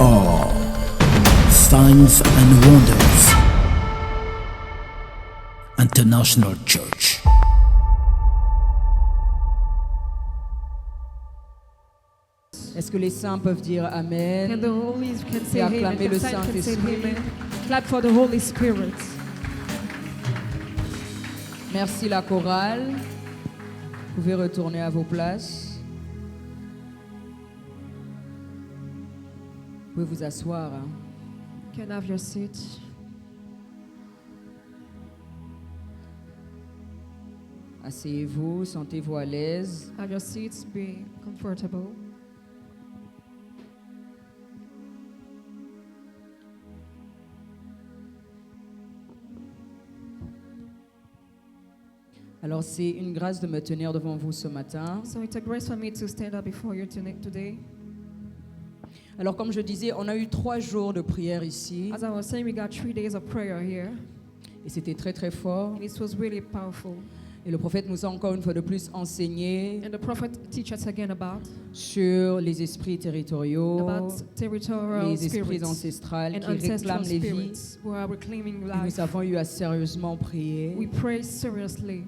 are Signs and Wonders International Church. Est-ce que les saints peuvent dire Amen? Can the Holy can say Et amen? acclamer le Can saints can say Saint-Esprit. amen? Clap for the Holy Spirit. Merci la chorale. Vous pouvez retourner à vos places. Vous pouvez vous asseoir. Hein. You can have your seat. Asseyez-vous, sentez-vous à l'aise. Have your seats. Be comfortable. Alors c'est une grâce de me tenir devant vous ce matin. So it's a grace for me to stand up before you today. Alors comme je disais, on a eu 3 jours de prière ici. As I was saying, we got 3 days of prayer here, Et c'était très très fort. and it was really powerful. Et le prophète nous a encore une fois de plus enseigné And the prophet teach us again about sur les esprits territoriaux, territorial les esprits spirits ancestrales and qui réclament ancestral les vies. spirits who are reclaiming Et life. nous avons eu à sérieusement prier. We pray seriously.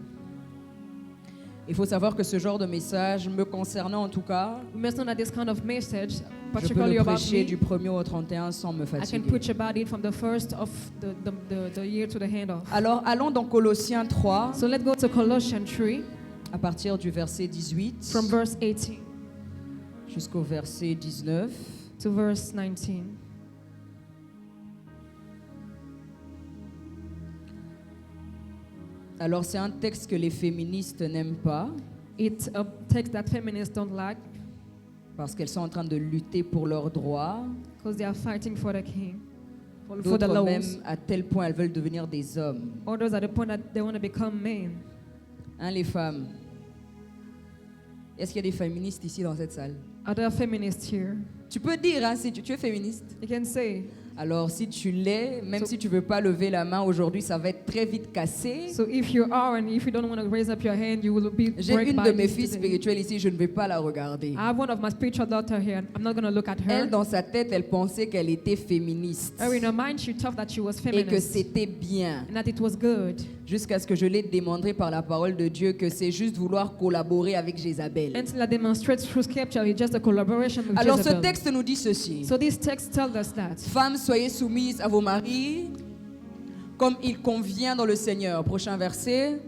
Il faut savoir que ce genre de message, me concernant en tout cas, We must know that this kind of message, je peux particularly le about prêcher me, du 1er au 31 sans me I can fatiguer. preach about it from the first of the year to the end of. Alors allons dans Colossiens 3, So let's go to Colossians 3 à partir du verset 18 from verse 18 jusqu'au verset 19. to verse 19. Alors c'est un texte que les féministes n'aiment pas It's a text that feminists don't like parce qu'elles sont en train de lutter pour leurs droits. because they are fighting for the king, for the D'autres laws. même à tel point elles veulent devenir des hommes. Others at the point that they want to become men. Hein, les femmes? Est-ce qu'il y a des féministes ici dans cette salle? Are there feminists here? Tu peux dire hein, si tu es féministe. You can say. Alors si tu l'es, même So- si tu veux pas lever la main aujourd'hui, ça va être très vite cassé. So if you are and if you don't want to raise up your hand, you will be J'ai break une by de mes this filles today. spirituelles ici, je ne vais pas la regarder. I have one of my spiritual daughter here. And I'm not going to look at her. Elle, dans sa tête, elle pensait qu'elle était féministe Her in her mind, she thought that she was et que feminist c'était bien. and that it was good. Jusqu'à ce que je l'ai démontré par la parole de Dieu que c'est juste vouloir collaborer avec Jézabel. Until I demonstrate through scripture, it's just a collaboration with Alors ce Jezebel. texte nous dit ceci. So this text tells us that. Femmes, soyez soumises à vos maris comme il convient dans le Seigneur. Prochain verset.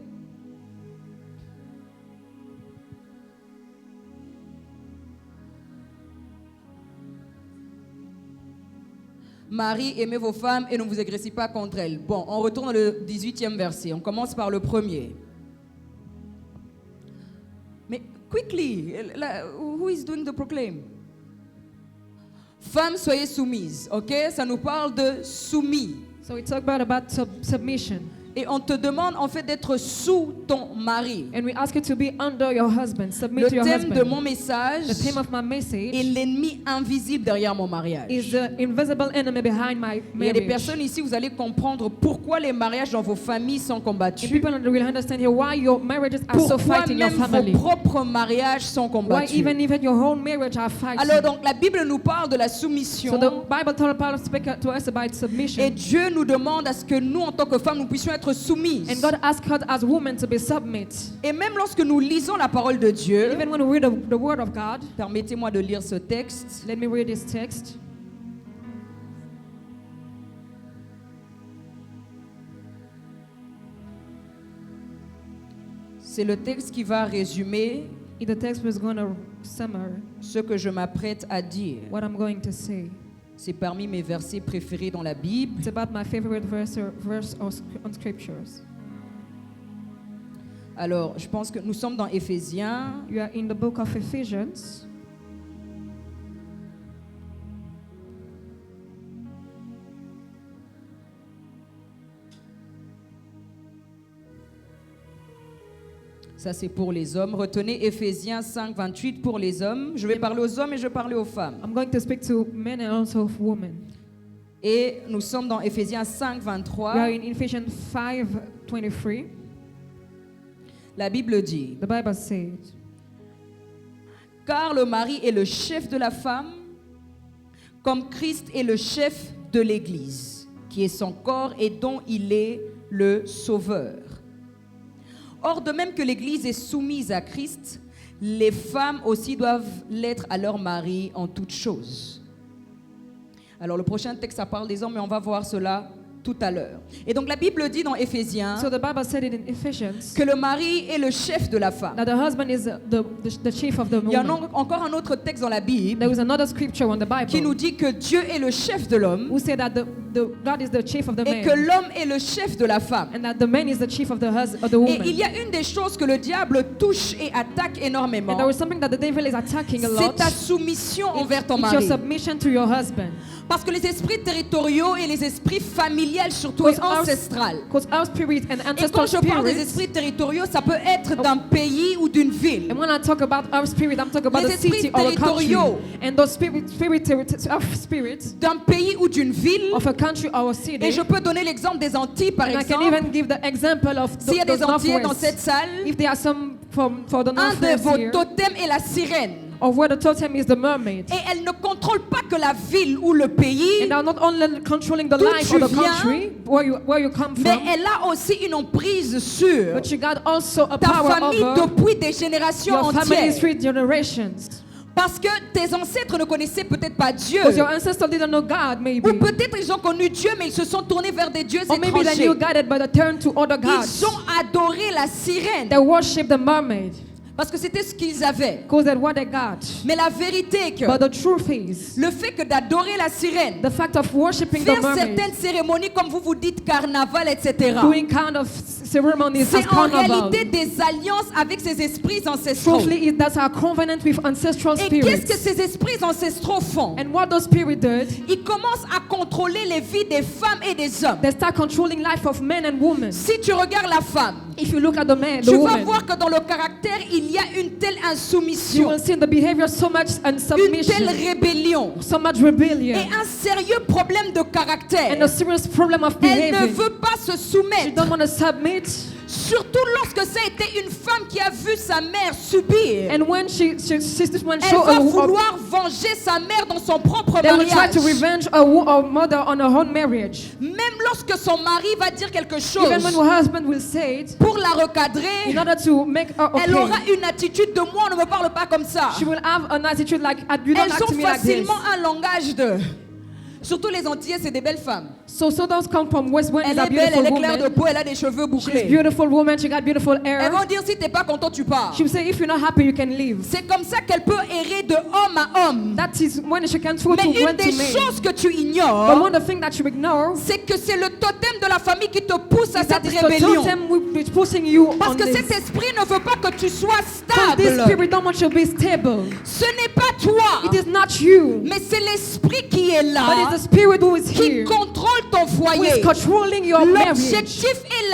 Marie, aimez vos femmes et ne vous agressez pas contre elles. Bon, on retourne au 18e verset. On commence par le premier. Mais quickly, who is doing the proclaim? Femmes, soyez soumises, ok? Ça nous parle de soumis. So we talk about submission. Et on te demande en fait d'être sous ton mari. And we ask you to be under your husband, submit Le to your thème de husband. mon message The theme of my est message l'ennemi invisible derrière mon mariage. is the invisible enemy behind my Il y a des marriage. personnes ici, vous allez comprendre pourquoi les mariages dans vos familles sont And combattus. people will understand here why your marriages are so Pourquoi fighting your même family. vos propres mariages sont Why combattus. even your own marriage are fighting. Alors donc la Bible nous parle de la soumission. So the Bible tells to us about submission. Et Dieu nous demande à ce que nous, en tant que femmes, nous puissions être soumises. And God asks us as women to be submit. Et même lorsque nous lisons la parole de Dieu, Even when we read the word of God, permettez-moi de lire ce texte. let me read this text. C'est le texte qui va résumer The text was going to summarize ce que je m'apprête à dire. what I'm going to say. C'est parmi mes versets préférés dans la Bible. It's about my favorite verse on scriptures. Alors, je pense que nous sommes dans Éphésiens. You are in the book of Ephesians. Ça, c'est pour les hommes. Retenez Éphésiens 5, 28 pour les hommes. Je vais parler aux hommes et je vais parler aux femmes. I'm going to speak to men and also women. Et nous sommes dans Éphésiens 5, We are 23. in Ephesians 5:23. La Bible dit: The Bible says, car le mari est le chef de la femme, comme Christ est le chef de l'Église, qui est son corps et dont il est le sauveur. Or, de même que l'Église est soumise à Christ, les femmes aussi doivent l'être à leur mari en toutes choses. Alors, le prochain texte, ça parle des hommes, mais on va voir cela tout à l'heure. Et donc, la Bible dit dans Éphésiens So the Bible said it in Ephesians que le mari est le chef de la femme. that the husband is the chief of the Il y a woman. encore un autre texte dans la Bible There is another scripture on the qui nous Bible dit que Dieu est le chef de l'homme who say that God is the chief of the et que man l'homme est le chef de la femme. and that the man is the chief of the Et woman. il y a une des choses que le diable touche et attaque énormément. And there is something that the devil is attacking a C'est lot. ta soumission envers ton It's your mari. submission to your husband. Parce que les esprits territoriaux et les esprits familiales, surtout et ancestrales. Because our spirit and Et ancestral quand je parle des spirits, esprits territoriaux, ça peut être d'un pays ou d'une ville. and when I talk about our spirit, I'm talking about Les the city esprits or a country. territoriaux. And those our spirits D'un pays ou d'une ville. of a country or a city. Et je peux donner l'exemple des Antilles, par And I can exemple. even give the example of S'il y a the des Antillais dans Northwest. cette salle, If there are some for the un de Northwest vos here, totems est la sirène. of where the totem is the mermaid. Et elle ne contrôle pas que la ville ou le pays, And they are not only controlling the D'où life tu of the viens, country, where you come mais from, elle a aussi une emprise sur but you got also a ta power famille over depuis des générations your family entières. 3 generations. Parce que tes ancêtres ne connaissaient peut-être pas Dieu. Because your ancestors didn't know God, maybe. Ou peut-être ils ont connu Dieu, mais ils se sont tournés vers des dieux Or maybe they étrangers. knew God, but they turned to other gods. Ils ont adoré la sirène. They worship the mermaid. Parce que c'était ce qu'ils avaient. Because that's what they got. Mais la vérité est que But the truth is, le fait que d'adorer la sirène, the fact of worshiping the faire mermaid, certaines cérémonies comme vous dites carnaval, etc. doing kind of ceremonies as C'est en carnival. réalité des alliances avec ces esprits ancestraux. Truthfully, that's our covenant with ancestral Et qu'est-ce que spirits. ces esprits ancestraux font? And what those spirits did, Ils commencent à contrôler les vies des femmes et des hommes. they start controlling life of men and women. Si tu regardes la femme, If you look at the man, the tu vas woman, voir que dans le caractère, il y a une telle you insoumission, will see in the behavior so much une telle unsubmission, rébellion so much rebellion, et un sérieux problème de and caractère. a serious problem of Elle ne behavior. veut pas se She soumettre, don't want to submit. surtout lorsque ça a été une femme qui a vu sa mère subir. And when she when Elle show va a, vouloir venger sa mère dans son propre they will try mariage. to revenge a mother on her own marriage. Même lorsque son mari va dire quelque chose Even when her husband will say it, pour la recadrer, in order to make her elle aura okay, une attitude de moi, on ne me parle pas comme ça. she will have an attitude like, you don't Elles act ont to me like this. facilement un langage de... Surtout les Antillais, c'est des belles femmes. So those come from West Wind, is Elle a est belle, elle beautiful est claire de woman. peau, elle a des cheveux She's bouclés. beautiful woman, she got beautiful Elles hair. vont dire si t'es pas content, tu pars. She will say, if you're not happy, you can leave. C'est comme ça qu'elle peut errer de homme à homme. That is when she can go to Mais une went des to man. choses que tu But ignores, one of the things that you ignore c'est que c'est le totem de la famille qui te pousse à is that cette it's the rébellion. totem which pushing you Parce on que this. cet esprit ne veut pas que tu sois Because this stable. spirit don't want you to be stable. Ce n'est pas toi, It is not you, mais c'est l'esprit qui est but là, it's the spirit who is qui here, contrôle ton who is foyer. controlling your marriage. L'objectif est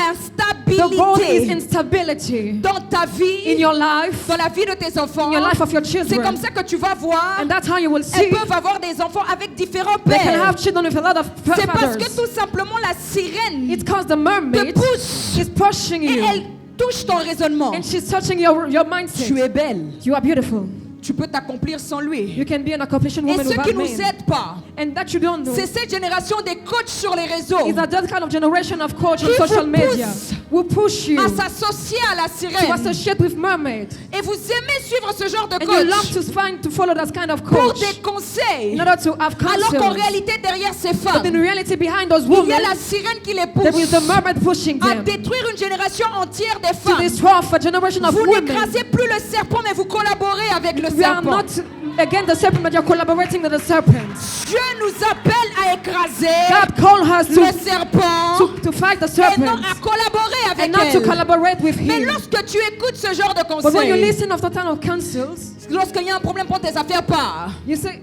The goal is l'instabilité instability dans ta in vie, your life, dans la vie de tes enfants. in your life of your C'est children. comme ça que tu vas voir. And that's how you will Elles see peuvent avoir des enfants avec différents they can pères. have children with a lot of C'est parce que fathers. tout simplement la sirène It's because the te mermaid pousse is pushing et you, elle touche ton raisonnement. and she's touching your Tu mindset. es belle. You are beautiful. Tu peux t'accomplir sans lui. You can be an accomplishing Et woman ce qui without nous men. aide pas, And that you don't know c'est cette génération des coachs sur les réseaux is that kind of generation of coach on Qui social vous media pousse will push you à s'associer à la to sirène. associate with mermaid. Et vous aimez suivre ce genre de And you love coach to follow that kind of pour coach des conseils. in order to have Alors qu'en counsel. réalité, derrière ces But in femmes, reality, behind those il y women, a la sirène qui les there is pousse the mermaid pushing à them détruire une génération entière des to femmes. destroy a generation of Vous women. n'écrasez plus le serpent, mais vous collaborez avec le We are serpent. not against the serpent, but you're collaborating with the serpent. Dieu nous appelle à écraser God called us le serpent to fight the et non serpent à collaborer and avec not to elle. collaborate with Mais him. lorsque tu écoutes ce genre de But when you conseils, listen of the kind of counsels, lorsqu'il y a un problème, prends tes affaires part. you say,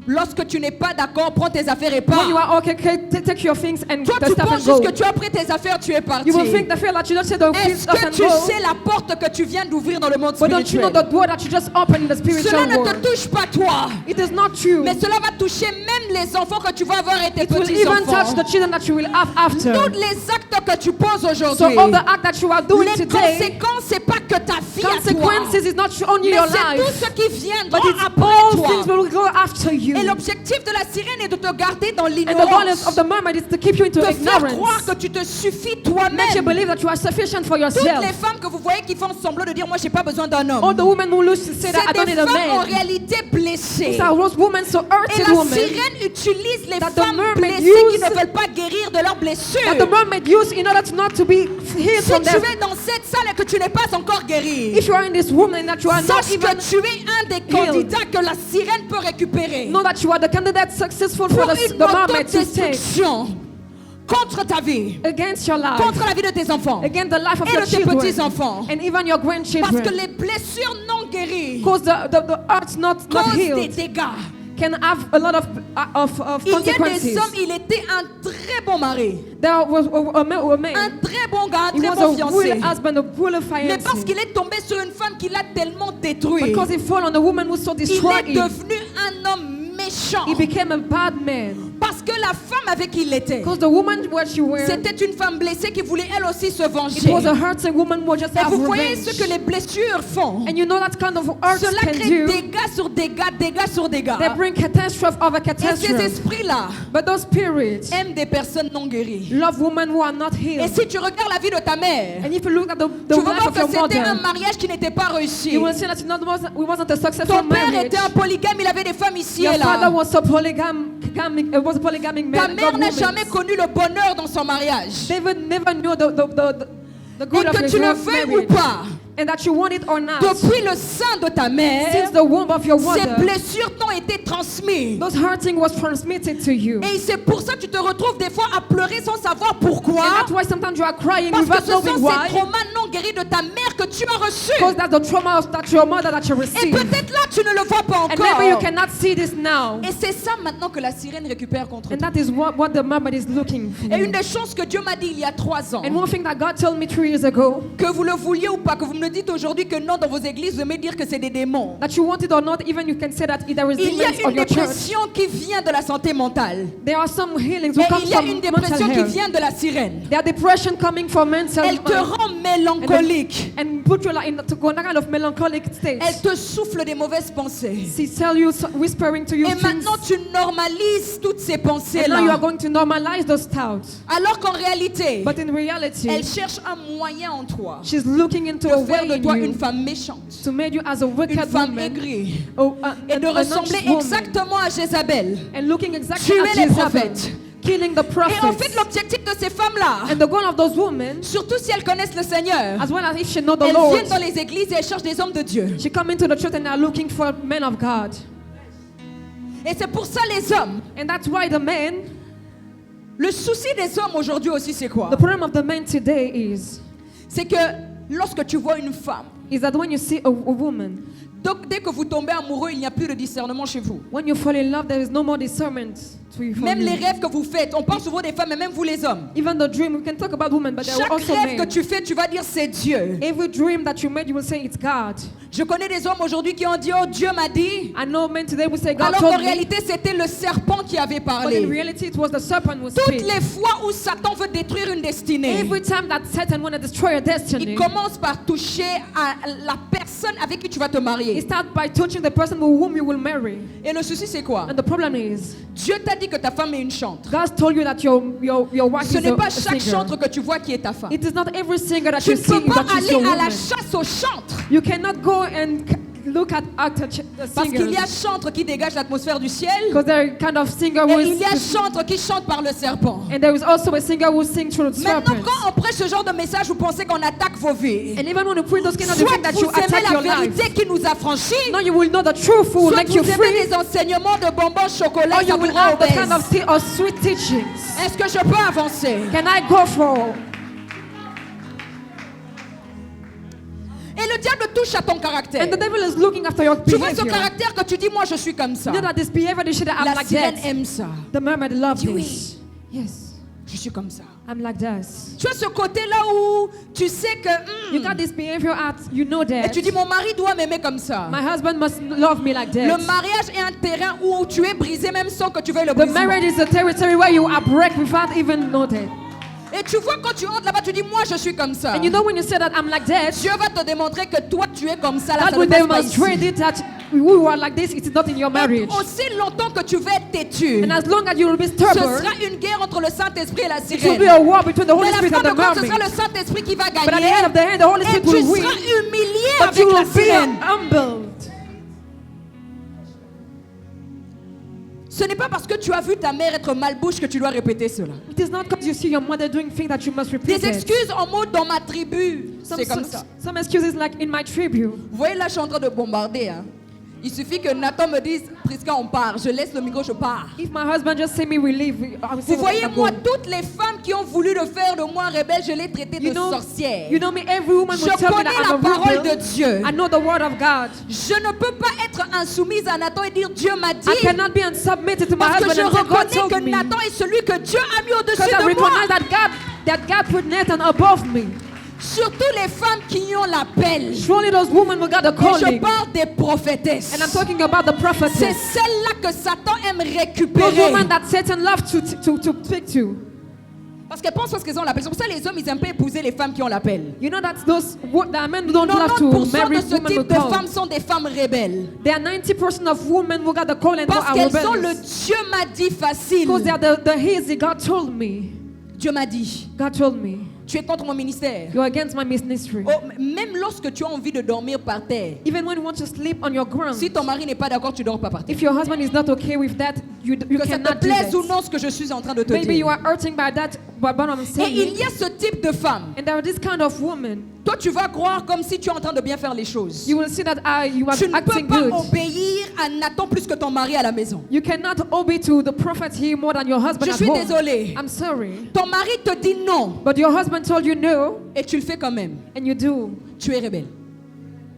Lorsque tu n'es pas d'accord, prends tes affaires et when you pars. are okay, take your things and Toi, the tu stuff penses and juste go. que tu as pris tes affaires, tu es parti. You will think the fear that you just said the Est-ce stuff que and tu go. sais la porte que tu viens d'ouvrir dans le monde But don't you know spirituel? the door that you just opened in the Cela spiritual ne te world? touche pas toi, It is not true. mais cela va toucher même les enfants que tu vas avoir et tes It will even touch petits-enfants. the children that you will have after. Tous les actes que tu poses So aujourd'hui, all the act that you are doing les today, conséquences, c'est pas que ta vie à toi, consequences is not only mais your c'est tout life, ce qui but viendra it's après all toi. things will go after you. Et l'objectif de la sirène est de te garder dans And the goal l'ignorance. of the mermaid is to keep you into Te faire croire ignorance. que tu te suffis Make you toi-même. believe that you are sufficient for Toutes yourself. les femmes que vous voyez qui font semblant de dire moi j'ai pas besoin d'un All homme. the women who lose to say that I C'est don't des need a femmes en man. réalité blessées. These are those women, so Et hurted la women, sirène utilise les that the femmes mermaid blessées qui use- ne veulent pas guérir de leurs blessures. that the mermaid used in order to not to be healed Si from tu them. es dans cette salle et que tu n'es pas encore guéri, If you are in this room and that you are not sache even que tu es un des candidats que la sirène peut récupérer know that you are the candidate successful pour for une the mermaid to take autodestruction contre ta vie, against your life, contre la vie de tes enfants against the life of et your de tes children, petits-enfants. and even your Parce que grandchildren. les blessures non guéries Because the heart not causent des healed dégâts. can have a lot of Il y a des consequences. hommes, il était un très bon mari, There was a man, un très bon gars, un he très was bon a fiancé. real husband, a real Mais parce fiancé. qu'il est tombé sur une femme qui l'a tellement détruit, Because he fell on a woman who so il destroyed est him. devenu un homme méchant. He became a bad man. Parce que la femme avec qui il était, Because the woman where she was, c'était une femme blessée qui voulait elle aussi se it venger. was a hurting woman who just Et have vous voyez revenge. ce que les blessures font. And you know that kind of hurt Cela can crée do. dégâts sur dégâts, dégâts sur dégâts. They bring catastrophe over Et ces catastrophe. esprits-là But those spirits aiment des personnes non guéries. love women who are not Et healed. si tu regardes la vie de ta mère, And if you look at the tu vas life voir of que your c'était un mother, mariage qui n'était pas réussi. you will see that it wasn't a successful Ton père marriage. était un polygame, il avait des femmes ici Your et father là. was a polygamic Ta man. mère n'a woman. jamais connu le bonheur dans son mariage. David never knew the Et good of que his tu le own veux ou marriage. pas, And that you want it or not, depuis le sein de ta mère, since the womb of your ces mother, blessures t'ont été transmises. those hurting was transmitted to you. Et c'est pour ça que tu te retrouves des fois à pleurer sans savoir pourquoi. And that's why sometimes you are crying Parce que without ce sont knowing ces why. traumas non guéris de ta mère que tu as reçus. Because that's the trauma that your mother that you Et received. peut-être là, tu ne le vois pas And maybe you encore. cannot see this now. Et c'est ça maintenant que la sirène récupère contre And toi. that is what the mermaid is looking for. Et une des choses que Dieu m'a dit il y a 3 ans, And one thing that God told me 3 years ago, que vous le vouliez ou pas, que vous me le dites aujourd'hui que non dans vos églises, vous aimez dire que c'est des démons. that you want it or not, even you can say that there is Il y a demons on une your church. dépression qui vient de la santé mentale. There are some healings who Et come il y a from une mental dépression qui health. vient de la sirène. There are depression coming from mental Elle te rend mélancolique. and put you like in to go in a kind of melancholic state. Elle te souffle des mauvaises pensées. She tell you, whispering to you Et things. maintenant tu normalises toutes ces And now you are pensées-là. going to normalize those thoughts. Alors qu'en réalité, But in reality, elle cherche un moyen en toi she's looking into de a faire way de in toi you une femme méchante, to make you as a une wicked femme woman, aigrie, a et de an ressembler anxious woman, exactement à Jézabel. and looking exactly Tuer at les Jezebel, prophètes. killing the Et en fait, prophets. l'objectif de ces femmes-là, And the goal of those women, surtout si elles connaissent le Seigneur, as well as if she know the elles Lord, viennent dans les églises et elles cherchent des hommes de Dieu. she come into the church and are looking for men of God. Et c'est pour ça les hommes. And that's why the men, Le souci des hommes aujourd'hui aussi, c'est quoi? the problem of the men today C'est que lorsque tu vois une femme, is that when you see a woman, donc dès que vous tombez amoureux, il n'y a plus de discernement chez vous. when you fall in love, there is no more discernment to you. Même les rêves que vous faites, on parle souvent des femmes, mais même vous les hommes. Even the dream, we can talk about women, but there are Chaque also rêve que men. tu fais, tu vas dire c'est Dieu. Every dream that you made, you will say it's God. Je connais des hommes aujourd'hui qui ont dit oh Dieu m'a dit, I know men today will say God alors qu'en told me, réalité c'était le serpent qui avait but in parlé. reality it was the serpent who Toutes speak. les fois où Satan veut détruire une destinée, Every time that Satan want to destroy your destiny, il commence par toucher à la personne avec qui tu vas te he marier. starts by touching the person with whom you will marry. Et le souci c'est quoi? And the problem is, Dieu t'a dit que ta femme est une chantre. God told you that your wife Ce is n'est pas a chaque singer. chantre que tu vois qui est ta femme. It is not every singer that Tu you ne see peux pas that is aller your à la woman. chasse aux chantres. You cannot go and look at the Parce qu'il y a singers, chantre qui dégage l'atmosphère du ciel. because there are kind of singer who Et il y a is, chantre qui chante par le serpent. and there is also a singer who sings through the Maintenant, serpent. quand on prêche ce genre de message, vous pensez qu'on attaque vos vies. And even when you preach those kind of Soit things that vous you aimez attack la your life, vérité qui nous a franchis, now you will know the truth who will soit make vous you aimez free, des enseignements de bonbons chocolat, or ça you vous will rend have the kind obèse. of sweet teachings. Est-ce que je peux avancer? Can I go for? Et le diable touche à ton caractère. And the devil is looking after your Tu vois ce behavior. caractère que tu dis, moi je suis comme ça. You know that this behavior, this shit that I'm La like sirène that. aime ça. The mermaid loves Dis oui. this. Yes, Je suis comme ça. I'm like this. Tu as ce côté-là où tu sais que... You got this behavior at, you know et that. tu dis, mon mari doit m'aimer comme ça. My husband must love me like Le that. mariage est un terrain où tu es brisé même sans que tu veuilles le The briser. marriage is a territory where you are break without even know that. Et Et tu vois, quand tu entres là-bas, tu dis, moi, je suis comme ça. And you know when you say that I'm like that, Dieu va te démontrer que toi, tu es comme ça. Là, God ça will ne passe pas ici. demonstrate it that you are like this, it's not in your Et marriage. aussi longtemps que tu vas être têtu, And as long as you will be ce stubborn, sera une guerre entre le Saint-Esprit et la it will be sirène. a war between the Holy Mais à la Spirit fin and de the compte, ce mermaid. sera le Saint-Esprit qui va But at the gagner. end of the day, the Holy Et Spirit tu will win. seras humilié But you avec la will be sirène. humbled. Ce n'est pas parce que tu as vu ta mère être malbouche que tu dois répéter cela. It is not because you see your mother doing things that you must repeat Des it. excuses en mode dans ma tribu, c'est comme ça. Some excuses like in my tribute. Vous voyez là, je suis en train de bombarder. Hein. Il suffit que Nathan me dise, Prisca, on part. Je laisse le micro, je pars. If my husband just say me we leave, I will say Vous voyez, I go. moi, toutes les femmes qui ont voulu de faire de moi rebelle, je les traitées You de know, sorcière. you know me, every woman Je will tell me connais that la I'm a parole rebel. de Dieu. I know the word of God. Je ne peux pas être insoumise à Nathan et dire Dieu m'a dit. I cannot be unsubmitted to my Parce que husband je and say God reconnais told que me. Nathan est celui que Dieu a mis au-dessus Because I de moi. recognize that God put Nathan above me. Surtout les femmes qui ont l'appel. Surely those women will got a Et je calling. parle des prophétesses. And I'm talking about the C'est prophetess. celle-là que Satan aime Those récupérer. women that Satan loves to speak to. Parce qu'elles pensent qu'elles ont l'appel. C'est pour ça que les hommes, ils aiment pas épouser les femmes qui ont l'appel. You know that that men don't love to 90% marry de ce women type with de call. femmes sont des femmes rebelles. There are 90% of women who got the call and who Parce are qu'elles ont le rebellious. Dieu m'a dit facile. Because they are the easy. God told me. Dieu m'a dit, God told me. tu es contre mon ministère. You're against my ministry. Oh, même lorsque tu as envie de dormir par terre, Even when you want to sleep on your ground. si ton mari n'est pas d'accord, tu dors pas par terre. If your husband is not okay with that, you Que ça cannot te do plaise ou that. non ce que je suis en train de te Maybe you dire. are hurting by that, but what I'm Et saying. il y a ce type de femme. And there are this kind of women. Toi, tu vas croire comme si tu es en train de bien faire les choses. You will see that you are Tu ne peux acting pas good. obéir à Nathan plus que ton mari à la maison. You cannot obey to the prophet here more than your husband Je at suis home. désolée. I'm sorry. Ton mari te dit non But your husband told you no, et tu le fais quand même. and you do. Tu es rebelle.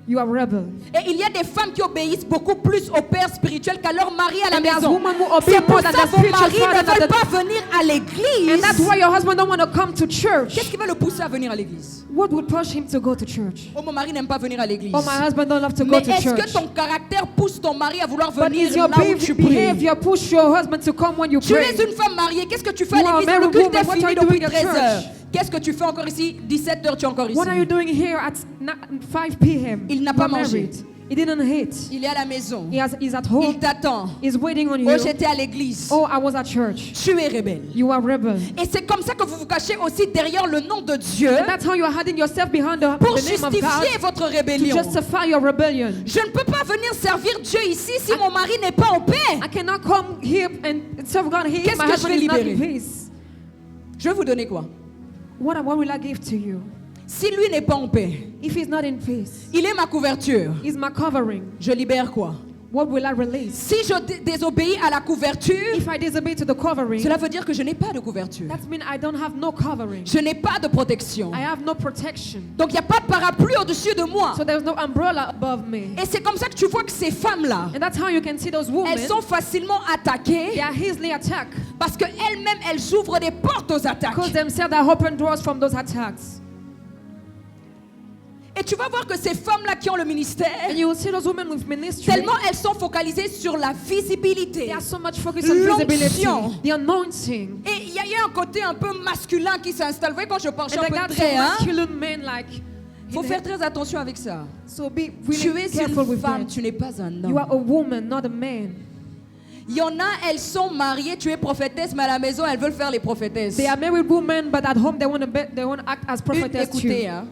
You are rebel. Et il y a des femmes qui obéissent beaucoup plus au père spirituel qu'à leur mari à la And there's maison. women who obey C'est pour more ça than que the vos spiritual maris father ne than veulent the- pas venir à l'église. And that's why your husband don't want to come to church. Qu'est-ce qui va le pousser à venir à l'église? What would push him to go to church? Oh, mon mari n'aime pas venir à l'église. Oh, my husband don't love to go Mais to est-ce church. que ton caractère pousse ton mari à vouloir But venir is your là où tu pries? behavior push your husband to come when you Tu pray? es une femme mariée, qu'est-ce que tu fais à You are a l'église? Le married culte woman, est what fini are you depuis doing at 13 heures. church? Qu'est-ce que tu fais encore ici? 17 heures, tu es encore ici. What are you doing here at 5 p.m.? Il n'a pas You are mangé. married. He didn't eat. Il est à la maison. He's at Il home. t'attend. He's waiting on you. Oh, j'étais à l'église. Oh, I was at church. Tu es rebelle. You are rebel. Et c'est comme ça que vous vous cachez aussi derrière le nom de Dieu And that's how you are hiding yourself behind pour the name of justifier God votre to rébellion. justify your rebellion. Je ne peux pas venir servir Dieu ici si mon mari n'est pas en paix. I cannot come here and serve God here Qu'est-ce if my que je husband vais is not in libérer? peace. Je vais vous donner quoi? What will I give to you? Si lui n'est pas en paix, If he's not in peace, il est ma couverture. he's my covering. Je libère quoi? What will I release? Si je désobéis à la couverture, If I disobey to the covering, cela veut dire que je n'ai pas de couverture. that means I don't have no covering. Je n'ai pas de protection. I have no protection. Donc il n'y a pas de parapluie au-dessus de moi. So there's no umbrella above me. Et c'est comme ça que tu vois que ces femmes-là, And that's how you can see those women. elles sont facilement attaquées They are easily attacked parce qu'elles-mêmes, elles ouvrent des portes aux attaques. because themselves are open doors from those attacks. Et tu vas voir que ces femmes-là qui ont le ministère, And you will see those women with ministry. tellement elles sont focalisées sur la visibilité. They are so much focused on visibility, L'onction. the anointing. Et il y a un côté un peu masculin qui s'installe. Vous voyez, quand je parle, je And suis they un peu got some très, hein? masculine men like. Faut faire très attention avec ça. So be Tu really es careful une with femme, that. tu n'es pas un You are homme. a woman, not a man. Il y en a, elles sont mariées, tu es prophétesse, mais à la maison, elles veulent faire les prophétesses. They are married women, but at home they want to act as prophetess Écoutez, too. hein,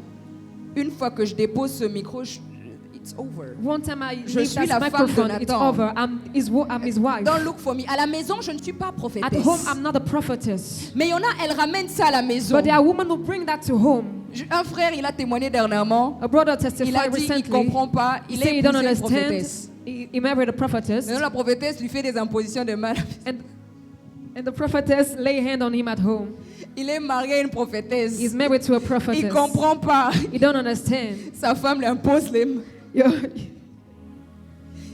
une fois que je dépose ce micro, it's over. One time I Je leave suis la that femme de microphone, it's Nathan. over. I'm his wife. Don't look for me. À la maison, je ne suis pas At prophétesse. home, I'm not a prophetess. Mais il y en a, elles ramènent ça à la maison. But there are women who bring that to home. Un frère, il a témoigné dernièrement. A brother Il a testified dit, il ne recently. comprend pas. He Il said est he don't épousé une understand. prophétesse. He married a prophetess. Maintenant, la prophétesse lui fait des impositions de mal. And the prophetess lay hand on him at home. Il est marié à une prophétesse. He's married to a Il prophetess. ne comprend pas. He don't understand. Sa femme lui impose les mains. You're-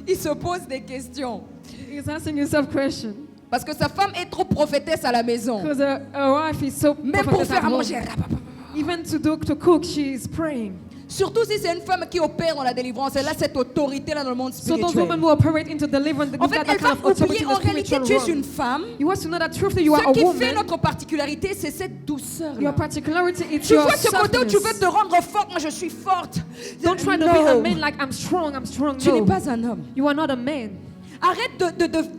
Il se pose des questions. He's asking himself questions. Parce que sa femme est trop prophétesse à la maison. Because a wife is so Même pour prophetess at faire à home. manger. Even to cook, she is praying. Surtout si c'est une femme qui opère dans la délivrance. Elle a cette autorité-là dans le monde So those spirituel. women who operate into deliverance, En you've fait, got that elle kind va of authority oublier in en the réalité spiritual tu es realm. une femme. You want to know that truthfully you are Ce a qui fait woman. notre particularité, c'est cette douceur. Your particularity is Tu your vois ce côté où tu veux softness. te rendre forte. Moi, je suis forte. Don't try to be a No. man like I'm strong. Tu n'es No, pas un homme. you are not a man. Arrête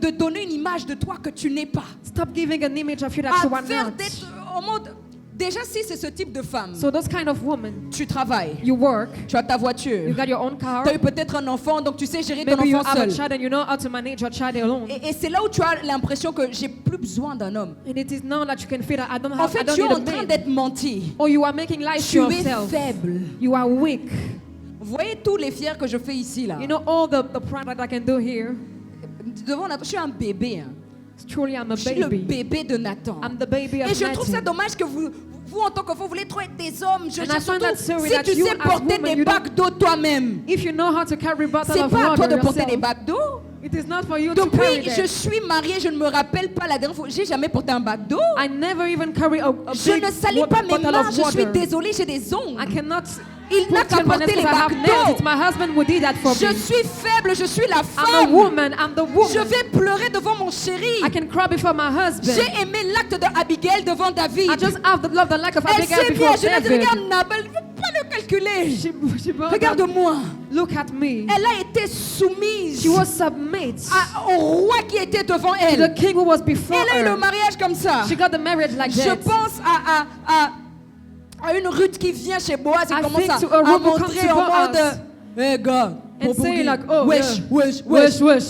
de donner une image de toi que tu n'es pas. Stop giving an image of you that you À are faire not. d'être au mode. Déjà, si c'est ce type de femme, So those kind of women, tu travailles, you work, tu as ta voiture, you got your own car. tu as eu peut-être un enfant, donc tu sais gérer ton Maybe you enfant have a seul. child and you know how to manage your child alone. Et c'est là où tu as l'impression que j'ai plus besoin d'un homme. And it is now that you can feel that I don't En fait, tu es need a en train man. d'être menti. Or you are making lies to Tu es yourself. faible. You are weak. Vous voyez tous les fiers que je fais ici là. You know all the pride that I can do here. Devant Nathan, je suis un bébé. Hein. Truly, I'm a Je suis le baby. bébé de Nathan. I'm the baby of Et je trouve ça Nathan. dommage que vous en tant que vous voulez trop être des hommes. Je And I dis find surtout that sorry si that tu you sais as porter women, des you don't- bacs d'eau toi-même. If you know how to carry bottle C'est of pas à toi water de porter des yourself, bacs d'eau. it is not for you to carry Depuis, je that. suis mariée, je ne me rappelle pas la dernière fois. J'ai jamais porté un bac d'eau. I never even carry a Je big ne salis pas mes bottle mains. of Je suis water. désolée, j'ai des ongles. I cannot Il n'a put qu'à in my nails porter les because I have bacs nails. d'eau. It's my husband who did that for Je me. suis faible, je suis la I'm a femme. woman. I'm the Je woman. vais pleurer devant mon chéri. I can cry before my husband. J'ai aimé l'acte de Abigail devant David. I just have the love, the lack of Elle Abigail s'est before mise, je dit, David. regarde Nabal, il ne faut pas le calculer. She brought Regarde-moi. that, look at me. Elle a été soumise She was submit au roi qui était devant to the elle. king who was before Elle a eu le her. mariage comme ça. She got the marriage like Je that. pense à une Ruth qui vient chez Boaz et I commence think à to a Ruth who comes montrer to en Boaz. mode hey gars, And say like, oh, wesh, yeah. wesh, Wish, wesh. wish.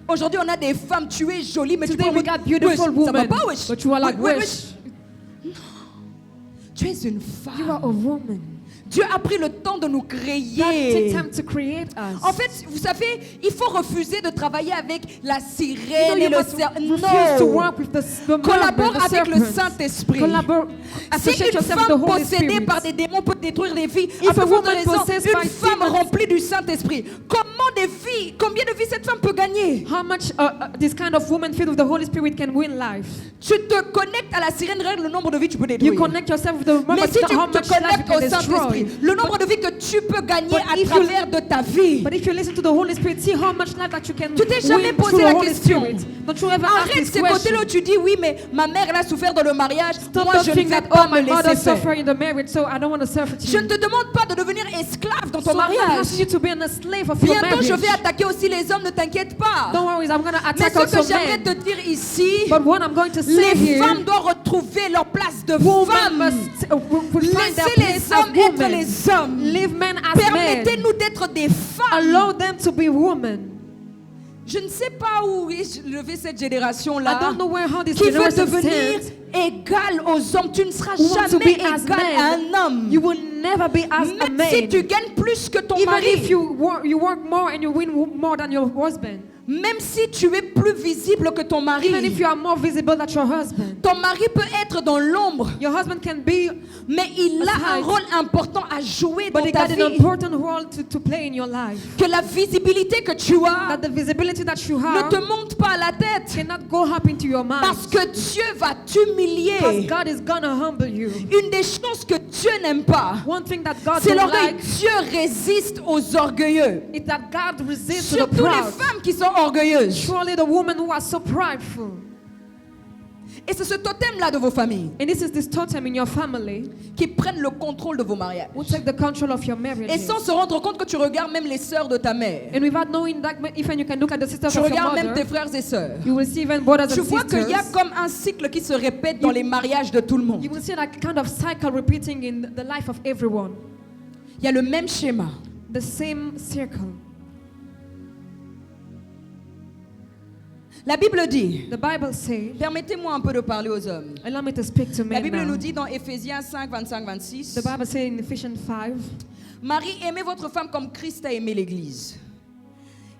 Aujourd'hui, on a des femmes, tu es jolie, mais tu Today peux we got beautiful wesh, ça va women, pas, wesh. but you are like, Ouais, wish. Tu es une You are femme. a woman. Dieu a pris le temps de nous God took créer. time to create us. En fait, vous savez, il faut refuser de travailler avec la you sirène know, et you le must serpent. refuse to Non. work with the Collabore mermaid, the avec le serpent. Saint-Esprit. Si Associate une yourself with the femme Holy possédée Spirit. par des démons peut détruire des vies, If à plus a forte woman raison, possessed une by femme demons- remplie du Saint-Esprit, combien de vies cette femme peut gagner? How much this kind of woman filled with the Holy Spirit can win life? Tu te connectes à la sirène, regarde le nombre de vies que tu peux You détruire. connect yourself with the Mais mermaid, si tu how te much life you connectes can au Saint-Esprit, destroy. le nombre de vies que tu peux gagner But à if you- travers de ta vie. But if you listen to the Holy Spirit, see how much life that you can Tu t'es jamais win posé through la the Holy question. Spirit. Don't you ever ask Arrête this ces côtés-là question. où tu dis oui, mais ma mère elle a souffert dans le mariage. Stop Moi, don't je ne think vais that, pas oh, me my mother laisser faire. suffered in the marriage, so I don't want to suffer to Je you. ne te demande pas de devenir esclave dans ton So I'm not mariage. asking you to be a slave of your Bientôt, je marriage. vais attaquer aussi les hommes, ne t'inquiète pas. Don't worry, I'm going to Mais attack ce que also j'aimerais men. te dire ici, But what I'm going to say les here, femmes doivent retrouver leur place de women femme. must will find their Laissez les place as hommes être women. les hommes. Leave men as men. Permettez-nous d'être des femmes. Allow them to be women. Je ne sais pas où est lever cette I génération-là don't know where how this qui veut generation devenir stands. égal aux hommes. Tu ne seras Who wants to jamais be as égal à men. un homme. You will never be as a Même si man. tu gagnes plus que ton Even mari. if you work more and you win more than your husband. Même si tu es plus visible que ton mari. Even if you are more visible than your husband. Ton mari peut être dans l'ombre, Your husband can be, mais il a un Aside. rôle important à jouer dans but he ta got an vie. important role to play in your life. Que la visibilité que tu as That the visibility that you ne have te monte pas à la tête. cannot go up into your mind. Parce que Dieu va Because t'humilier. God is gonna humble you. Une des choses que Dieu n'aime pas, One thing that God c'est don't l'orgueil. like Dieu résiste aux orgueilleux. is that God resists to the Surtout les proud. femmes qui sont orgueilleuses. Surely the women who are so prideful. Et c'est ce totem-là de vos familles And this is this totem in your family qui prennent le contrôle de vos mariages. who take the control of your marriage. Et sans se rendre compte que tu regardes même les sœurs de ta mère. And without knowing that, even you can look at the sisters Tu of your regardes même tes mother, frères et sœurs. you will see even brothers Tu and vois qu'il y a sisters. comme un cycle qui se répète dans les mariages de tout le monde. You will see that kind of cycle repeating in the life of everyone. Il y a le même schéma. The same circle. La Bible dit, The Bible says, permettez-moi un peu de parler aux hommes. allow me to speak to La men Bible now. nous dit dans Éphésiens 5, 25, 26, The Bible says in Ephesians 5, Marie, aimez votre femme comme Christ a aimé l'Église.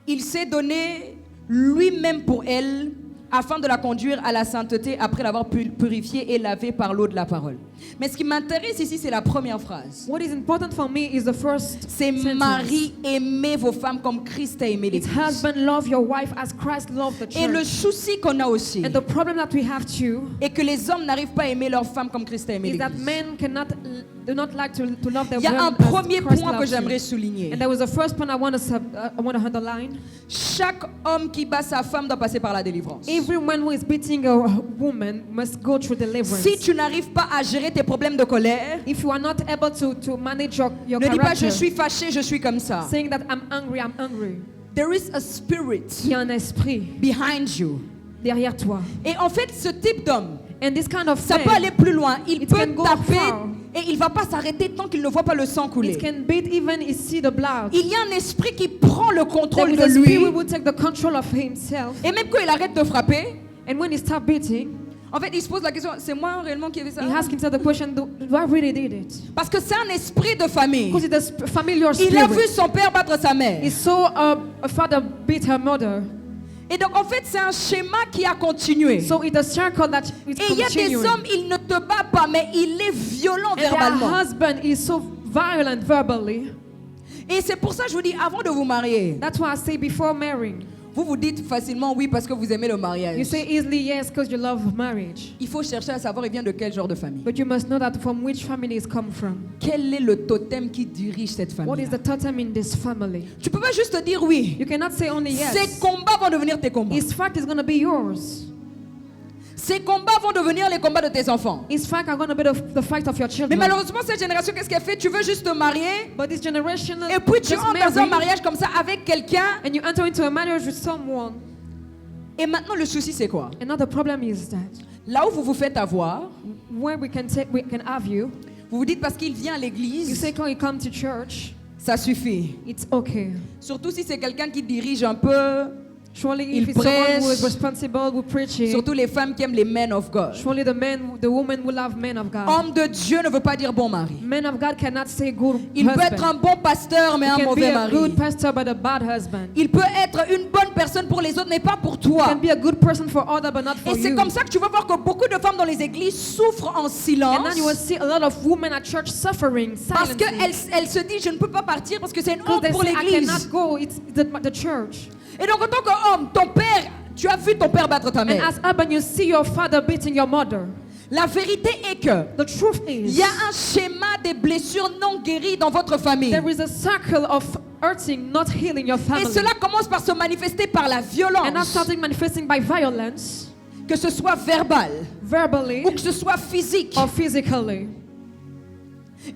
Il s'est donné lui-même pour elle afin de la conduire à la sainteté après l'avoir purifiée et lavée par l'eau de la parole. Mais ce qui m'intéresse ici, c'est la première phrase. What is important for me is the first C'est sentence. Marie, aimez vos femmes comme Christ a aimé It's l'Église. husband, love your wife as Christ loved the Et le church. souci qu'on a aussi, And the problem that we have too est que les hommes n'arrivent pas à aimer leurs femmes comme Christ a aimé is that l'Église. men do not like to love their Il y a un women as premier Christ point que loves j'aimerais you. souligner. And there was the first point I want to underline. Chaque homme qui bat sa femme doit passer par la délivrance. Every man who is beating a woman must go through deliverance. Si tu n'arrives pas à gérer tes problèmes de colère, If you are not able to manage your ne dis pas je character, suis fâché, je suis comme ça. saying that I'm angry. There is a spirit Il y a un esprit behind you. derrière toi. Et en fait, ce type d'homme, And this kind of ça thing, peut aller plus loin. Il It peut can go taper far. et il va pas s'arrêter tant qu'il ne voit pas le sang couler. it can beat even he see the blood. Il y a un esprit qui prend le There contrôle is de a lui. spirit will take the control of himself. Et même quand il arrête de frapper, And when he start beating, en fait, il se pose la question, c'est moi réellement qui ai fait ça? he asks himself the question, do I really did it? Parce que c'est un esprit de famille. Because it's a familiar Il a vu spirit. son père battre sa mère. He saw a father beat her mother. Et donc, en fait, c'est un schéma qui a continué. So it's a circle that is Et il y a des continuing. hommes, il ne te bat pas, mais il est violent And their verbalement. husband is so violent verbally. Et c'est pour ça que je vous dis, avant de vous marier, That's why I say before marrying. vous vous dites facilement oui parce que vous aimez le mariage. You say easily yes because you love marriage. Il faut chercher à savoir il vient de quel genre de famille. But you must know that from which family it's come from. Quel est le totem qui dirige cette What famille? is the totem in this family? Tu peux pas juste te dire oui. You cannot say only Ces yes. combats vont devenir tes combats. His fact is going to be yours. Ces combats vont devenir les combats de tes enfants. His fact are going to be the fight of your Mais children. malheureusement, cette génération, qu'est-ce qu'elle fait? Tu veux juste te marier But this generation et puis tu just entres dans un marry, mariage comme ça avec quelqu'un. and you enter into a marriage with someone. Et maintenant, le souci, c'est quoi? And now the problem is that Là où vous vous faites avoir, where we can have you, vous vous dites parce qu'il vient à you l'église, say when you come to church, ça suffit. it's okay. Surtout si c'est quelqu'un qui dirige un peu, Surely Il if it's someone who prêche. is responsible with preaching, surtout les femmes qui aiment les men of God. surely the woman will love men of God. Homme de Dieu ne veut pas dire bon mari. Men of God cannot say good Il peut husband. être un bon pasteur, mais He un can be mauvais a mari. good pastor but a bad husband. Il peut être une bonne personne pour les autres, mais pas pour He toi. can be a good person for others but not for Et c'est you. comme ça que tu vas voir que beaucoup de femmes dans les églises souffrent en And silence then you will see a lot of women at church suffering parce silently. qu'elles se disent je ne peux pas partir parce que c'est une Because honte they pour say, I l'église. cannot go, it's the church. Et donc en tant qu'homme, ton père, tu as vu ton père battre ta And mère. as husband, you see your father beating your mother. La vérité est que The truth il is, y a un schéma des blessures non guéries dans votre famille. there is a circle of hurting, not healing your Et family. cela commence par se manifester par la And that's violence, starting manifesting by violence, que ce soit verbal verbally ou que ce soit physique. or physically.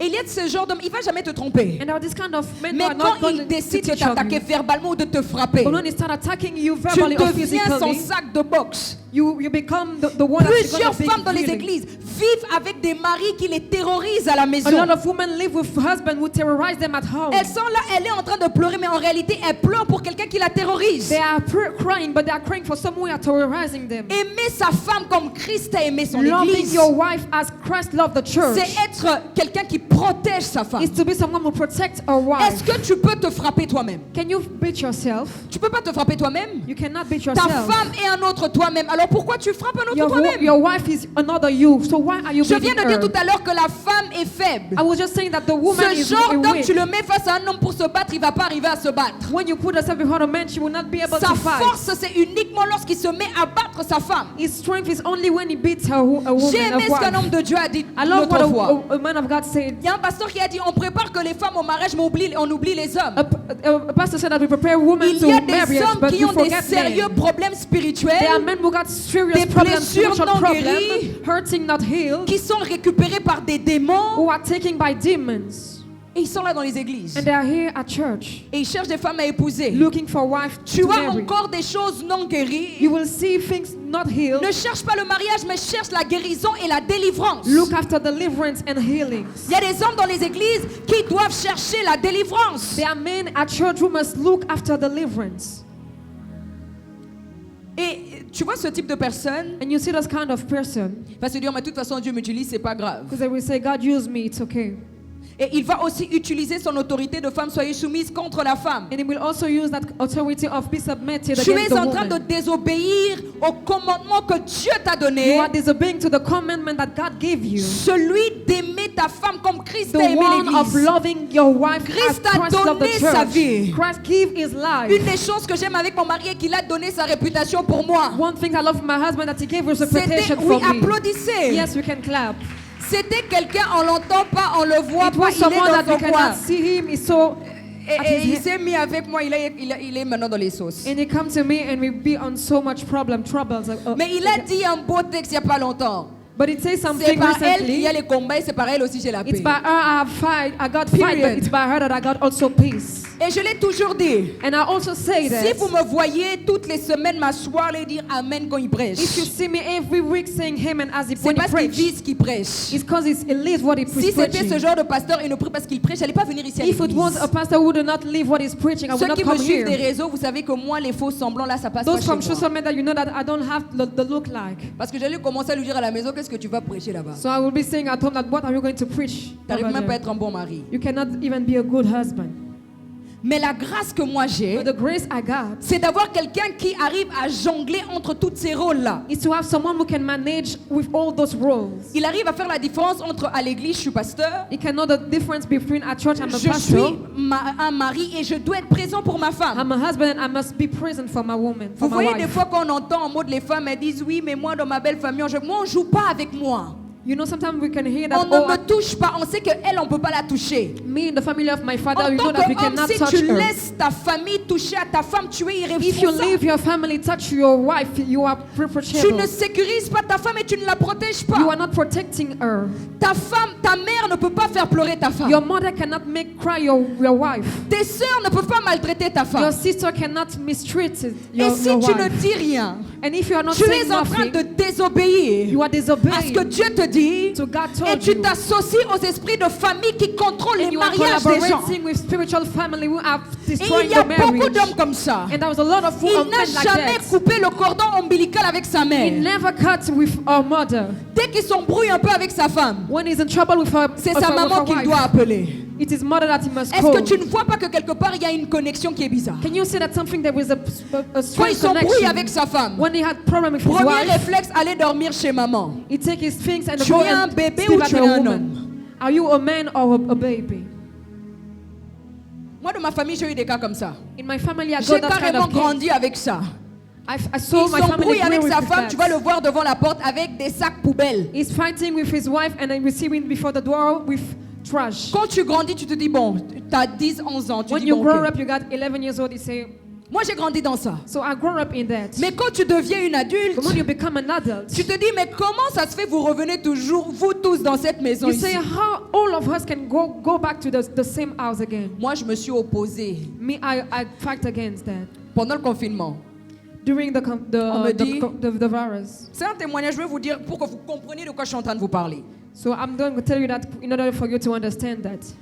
Et il y a de ce genre d'homme, il va jamais te tromper. And there are this kind of men who Mais are not quand going il to décide de teach on t'attaquer you. verbalement ou de te frapper, But when he start attacking you tu verbally or deviens son physically, sac de boxe. you become the one that's Plusieurs going femmes dans to les be églises vivent avec des maris qui les terrorisent à la A maison. lot of women live with husbands who terrorize them at home. Elles sont là, elle est en train de pleurer, mais en réalité, elle pleure pour quelqu'un qui la terrorise. They are crying, but they are crying for someone who are terrorizing them. Aimer sa femme comme Christ a aimé son Loving église, your wife as Christ loved the church c'est être quelqu'un qui protège sa femme. is to be someone who protects a wife. Est-ce que tu peux te frapper toi-même? Can you beat yourself? Tu peux pas te frapper toi-même? You cannot beat Ta yourself. femme est un autre toi-même. Alors pourquoi tu frappes un autre toi-même? Your wife is another you. So why are you Je beating viens de dire her? tout à l'heure que la femme est faible. I was just saying that the woman Ce is genre d'homme, weak. tu le mets face à un homme pour se battre, il va pas arriver à se battre. When you put herself behind a man, she will not be able Sa to fight. force, c'est uniquement lorsqu'il se met à battre sa femme. His strength is only when he beats a woman, J'ai a aimé ce qu'un wife. homme de Dieu a dit I love what l'autre fois. a man of God said. Il y a un pasteur qui a dit on prépare que les femmes au mariage, mais on oublie les hommes. A pastor said that we prepare women Il to y a des marriage, hommes but qui we ont des forget sérieux men. problèmes There are spirituels men who got serious des problems, blessures spiritual non problems, guéries, hurting not healed, qui sont récupérés par des démons who are taken by demons, et ils sont là dans les églises. and they are here at church Et ils cherchent des femmes à épouser. looking for wife Tu to as marry. encore des choses non guéries. You will see things not healed. Ne cherche pas le mariage, mais cherche la guérison et la délivrance. Look after deliverance and healings. Il y a des hommes dans les églises qui doivent chercher la délivrance. There are men at church who must look after deliverance. Et tu vois ce type de personne, And you see this kind of person, il va se dire, mais de toute façon, Dieu m'utilise, c'est pas grave. because they will say, God used me, it's okay. Et il va aussi utiliser son autorité de femme, soyez soumise contre la femme. And he will also use that authority of be submitted Tu against es the en train de woman. désobéir au commandement que Dieu t'a You donné. are disobeying to the commandment that God gave you. Celui d'aimer ta femme comme Christ The a aimé one of l'église. loving your wife Christ as a Christ loved donné the sa church. vie. Christ gave his life. Une des choses que j'aime avec mon mari est qu'il a donné sa réputation pour moi. One thing I love from my husband that he gave his C'était, reputation oui, for me. applaudissez. Yes, we can clap. C'était quelqu'un, on l'entend pas, on le voit It pas, was il someone est that dans we son coin. cannot see him. He's so Et il s'est mis avec moi, il est maintenant dans les sauces. and he come to me and we be on so much troubles. Mais il a dit un beau texte il n'y a pas longtemps. But it says C'est something par elle qu'il recently. y a les combats et c'est par elle aussi j'ai la paix. It's by her I got fight, Period. but it's by her that I got also peace. Et je l'ai toujours dit. And I also say Si that vous me voyez toutes les semaines m'asseoir et dire Amen quand il prêche, if you see me every week saying Amen as c'est when he parce qu'il preach, vit ce qu'il prêche. it's because he lives what he Si c'était ce preaching. genre de pasteur et ne prie parce qu'il prêche, j'allais pas venir ici à If it l'église. was a pastor who did not live what he's preaching, I would Ceux not qui me come suivent des here. réseaux, vous savez que moi, les faux semblants, là, ça passe pas Those from chez moi. social media, you know that I don't have the look like. Parce que j'allais commencer à lui dire à la maison, qu'est-ce que tu vas prêcher là-bas? So I will be saying at home that what are you going to preach? T'arrives over même pas à there? être un bon mari. You cannot even be a good husband. Mais la grâce que moi j'ai, But the grace I got c'est d'avoir quelqu'un qui arrive à jongler entre tous ces rôles-là. is to have someone who can manage with all those roles. Il arrive à faire la différence entre à l'église, je suis pasteur, He can know the difference between at church I'm a je pastor. suis un mari et je dois être présent pour ma femme. I'm a husband and I must be present for my woman, for Vous my voyez des wife. fois qu'on entend en mode les femmes, elles disent oui, mais moi dans ma belle famille, moi on joue pas avec moi. You know, sometimes we can hear On that, ne me touche pas, on sait qu'elle, on peut pas la toucher. me in the family of my father, En we know tant that we qu'homme, cannot si touch tu her. laisses ta famille toucher à ta femme, tu es If you irréprochable. leave your family touch your wife, you are Tu reproachable. ne sécurises pas ta femme et tu ne la protèges You pas. are not protecting her. Ta femme, ta mère ne peut pas faire pleurer ta femme. Your mother cannot make cry your wife. Tes sœurs ne peuvent pas maltraiter ta Your femme. sister cannot mistreat Et your si your tu ne wife. dis rien, And if you are not tu saying es en train nothing, de désobéir you are à ce disobeying que Dieu te dit to God et told tu you. t'associes aux esprits de famille qui contrôlent And les you are mariages des gens. collaborating with spiritual family who are Et destroying il y a the beaucoup marriage. d'hommes comme ça. And there was a lot of Il n'a men like jamais that. coupé le cordon ombilical avec sa He mère. never cut with our mother. Dès qu'il s'embrouille un peu avec sa femme, When he's in trouble with her, c'est with sa her maman qu'il wife, doit appeler. it is mother that he must Est-ce call. que tu ne vois pas que quelque part il y a une connexion qui est bizarre? Can you see that something there was a Quand il strange s'embrouille connection? avec sa femme, When he had problem with his premier wife, réflexe, aller dormir chez maman. he take his things and Tu go es un and bébé sleep ou at tu a es un woman. Are you a man or a baby? Moi, de ma famille, j'ai eu des cas comme ça. In my family, I J'ai got that kind carrément of case. grandi avec ça. I saw Il my family s'embrouille grow avec with sa femme, that. tu vas le voir devant la porte avec des sacs poubelles. He's fighting with his wife and then receiving before the door with trash. Quand tu grandis, tu te dis, bon, tu as 10, 11 ans, tu When dis, you bon, grow ok. up, you got 11 years old, you say, Moi, j'ai grandi dans ça. so I grew up in that. Mais quand tu deviens une adulte, But when you become an adult, tu te dis, mais comment ça se fait, vous revenez toujours, vous tous, dans cette maison you ici? say how all of us can go back to the same house again. Moi, je me suis opposée Me, I fight against that. pendant le confinement. During On me dit- the virus. C'est un témoignage, je vais vous dire pour que vous compreniez de quoi je suis en train de vous parler. So I'm going to tell you that in order for you to understand that.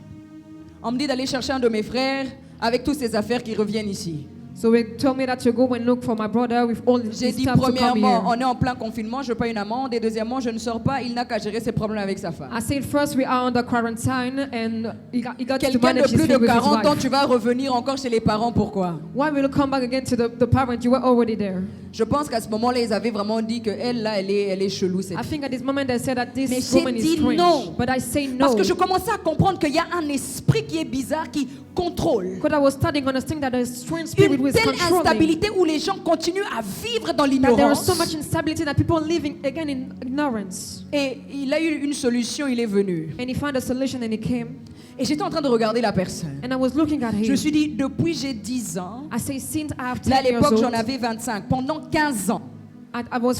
On me dit d'aller chercher un de mes frères avec toutes ses affaires qui reviennent ici. So they told me that to go and look for my brother with all J'ai his dit stuff to come premièrement, here. on est en plein confinement, je paye une amende. Et deuxièmement, je ne sors pas, il n'a qu'à gérer ses problèmes avec sa femme. I said first we are under quarantine and he got to Quelqu'un de manage his plus de thing with his 40 ans, wife. tu vas revenir encore chez les parents, pourquoi? Why will you come back again to the parent? You were already there. Je pense qu'à ce moment-là, ils avaient vraiment dit que elle là, elle est chelou. Cette I think at this moment they said that Mais this j'ai woman dit is strange. non. But I say no. Parce que je commençais à comprendre qu'il y a un esprit qui est bizarre, qui contrôle. Because I was starting to understand that there's strange spirit Une who is telle controlling. instabilité où les gens continuent à vivre dans That there is l'ignorance. so much instability that people are living again in ignorance. Et il a eu une solution, il est venu. And he found a solution and he came. Et j'étais en train de regarder la personne. And I was looking at Je me him. suis dit, depuis j'ai 10 ans, I say since I have 10 là à years l'époque old, j'en avais 25, pendant 15 ans. I was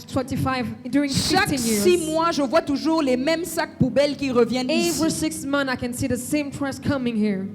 25 during Chaque 15 6 years. mois, je vois toujours les mêmes sacs poubelles qui reviennent ici. Every 6 months I can see the same trash coming here.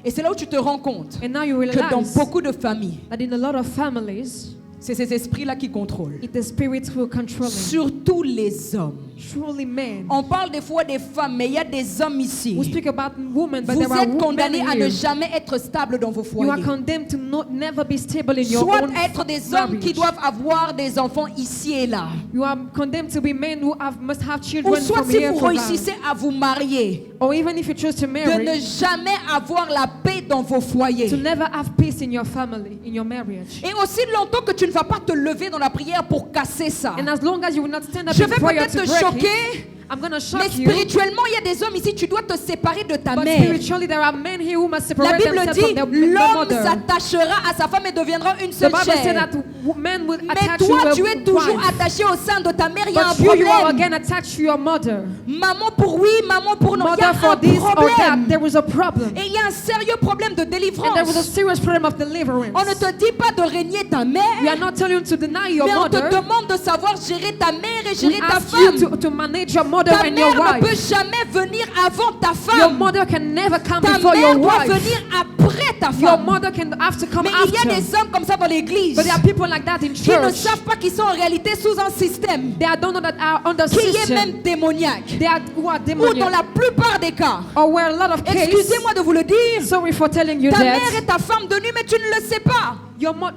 Et c'est là où tu te rends compte And now you que dans realize beaucoup de familles, that in a lot of families, c'est ces esprits-là qui contrôlent. it's the spirits who are controlling. Surtout les hommes. truly men. On parle des fois des femmes, mais il y a des hommes ici. We speak about women, but Vous there are êtes condamnés women à ne here. jamais être stable dans vos You are foyers. condemned to never be stable in your Soit own être des hommes qui marriage. doivent avoir des enfants ici et là. You are condemned to be men who must have Ou children soit from si here vous to réussissez à vous marier, or even if you choose to de marry, ne jamais avoir la paix dans vos foyers. to never have peace in your family, in your marriage. Et aussi longtemps que tu ne vas pas te lever dans la prière pour casser ça. And as long as you will not stand up Je in vais prayer peut-être to te break choquer, it, I'm going to mais shock you. spirituellement, il y a des hommes ici, tu dois te séparer de ta But mère. spiritually, there are men here who must La separate Bible themselves dit, from their l'homme mother. s'attachera à sa femme et deviendra une The seule Bible said chair. that men will Mais attach toi, you tu es a toujours wife. attaché au sein de ta mère, il y a un But you are problème. again attached to your mother. Maman pour oui, maman pour non. Il y a Mother for un this or that. problème. There was a problem. Et il y a un sérieux problème de And there was a délivrance. serious problem of deliverance. On ne te dit pas de régner ta We mère, are not telling you to deny your mais on te mother. demande de savoir gérer ta mère et We gérer ta ask you femme. to manage your mother Ta and your mère ne peut wife. jamais venir avant ta Your femme. mother can never come Ta before mère your doit wife. venir après ta Your femme. mother can have to come Mais il y a after. des hommes comme ça dans l'église But there are people like that in qui ne church. savent pas qu'ils sont en réalité sous un système They don't know that are under qui est system. même démoniaque. They are who are Ou dans demoniac. la plupart des cas, Or where a lot of cases. excusez-moi de vous le dire, Sorry for telling you ta mère that. est ta femme de nuit, mais tu ne le sais pas. Your mo-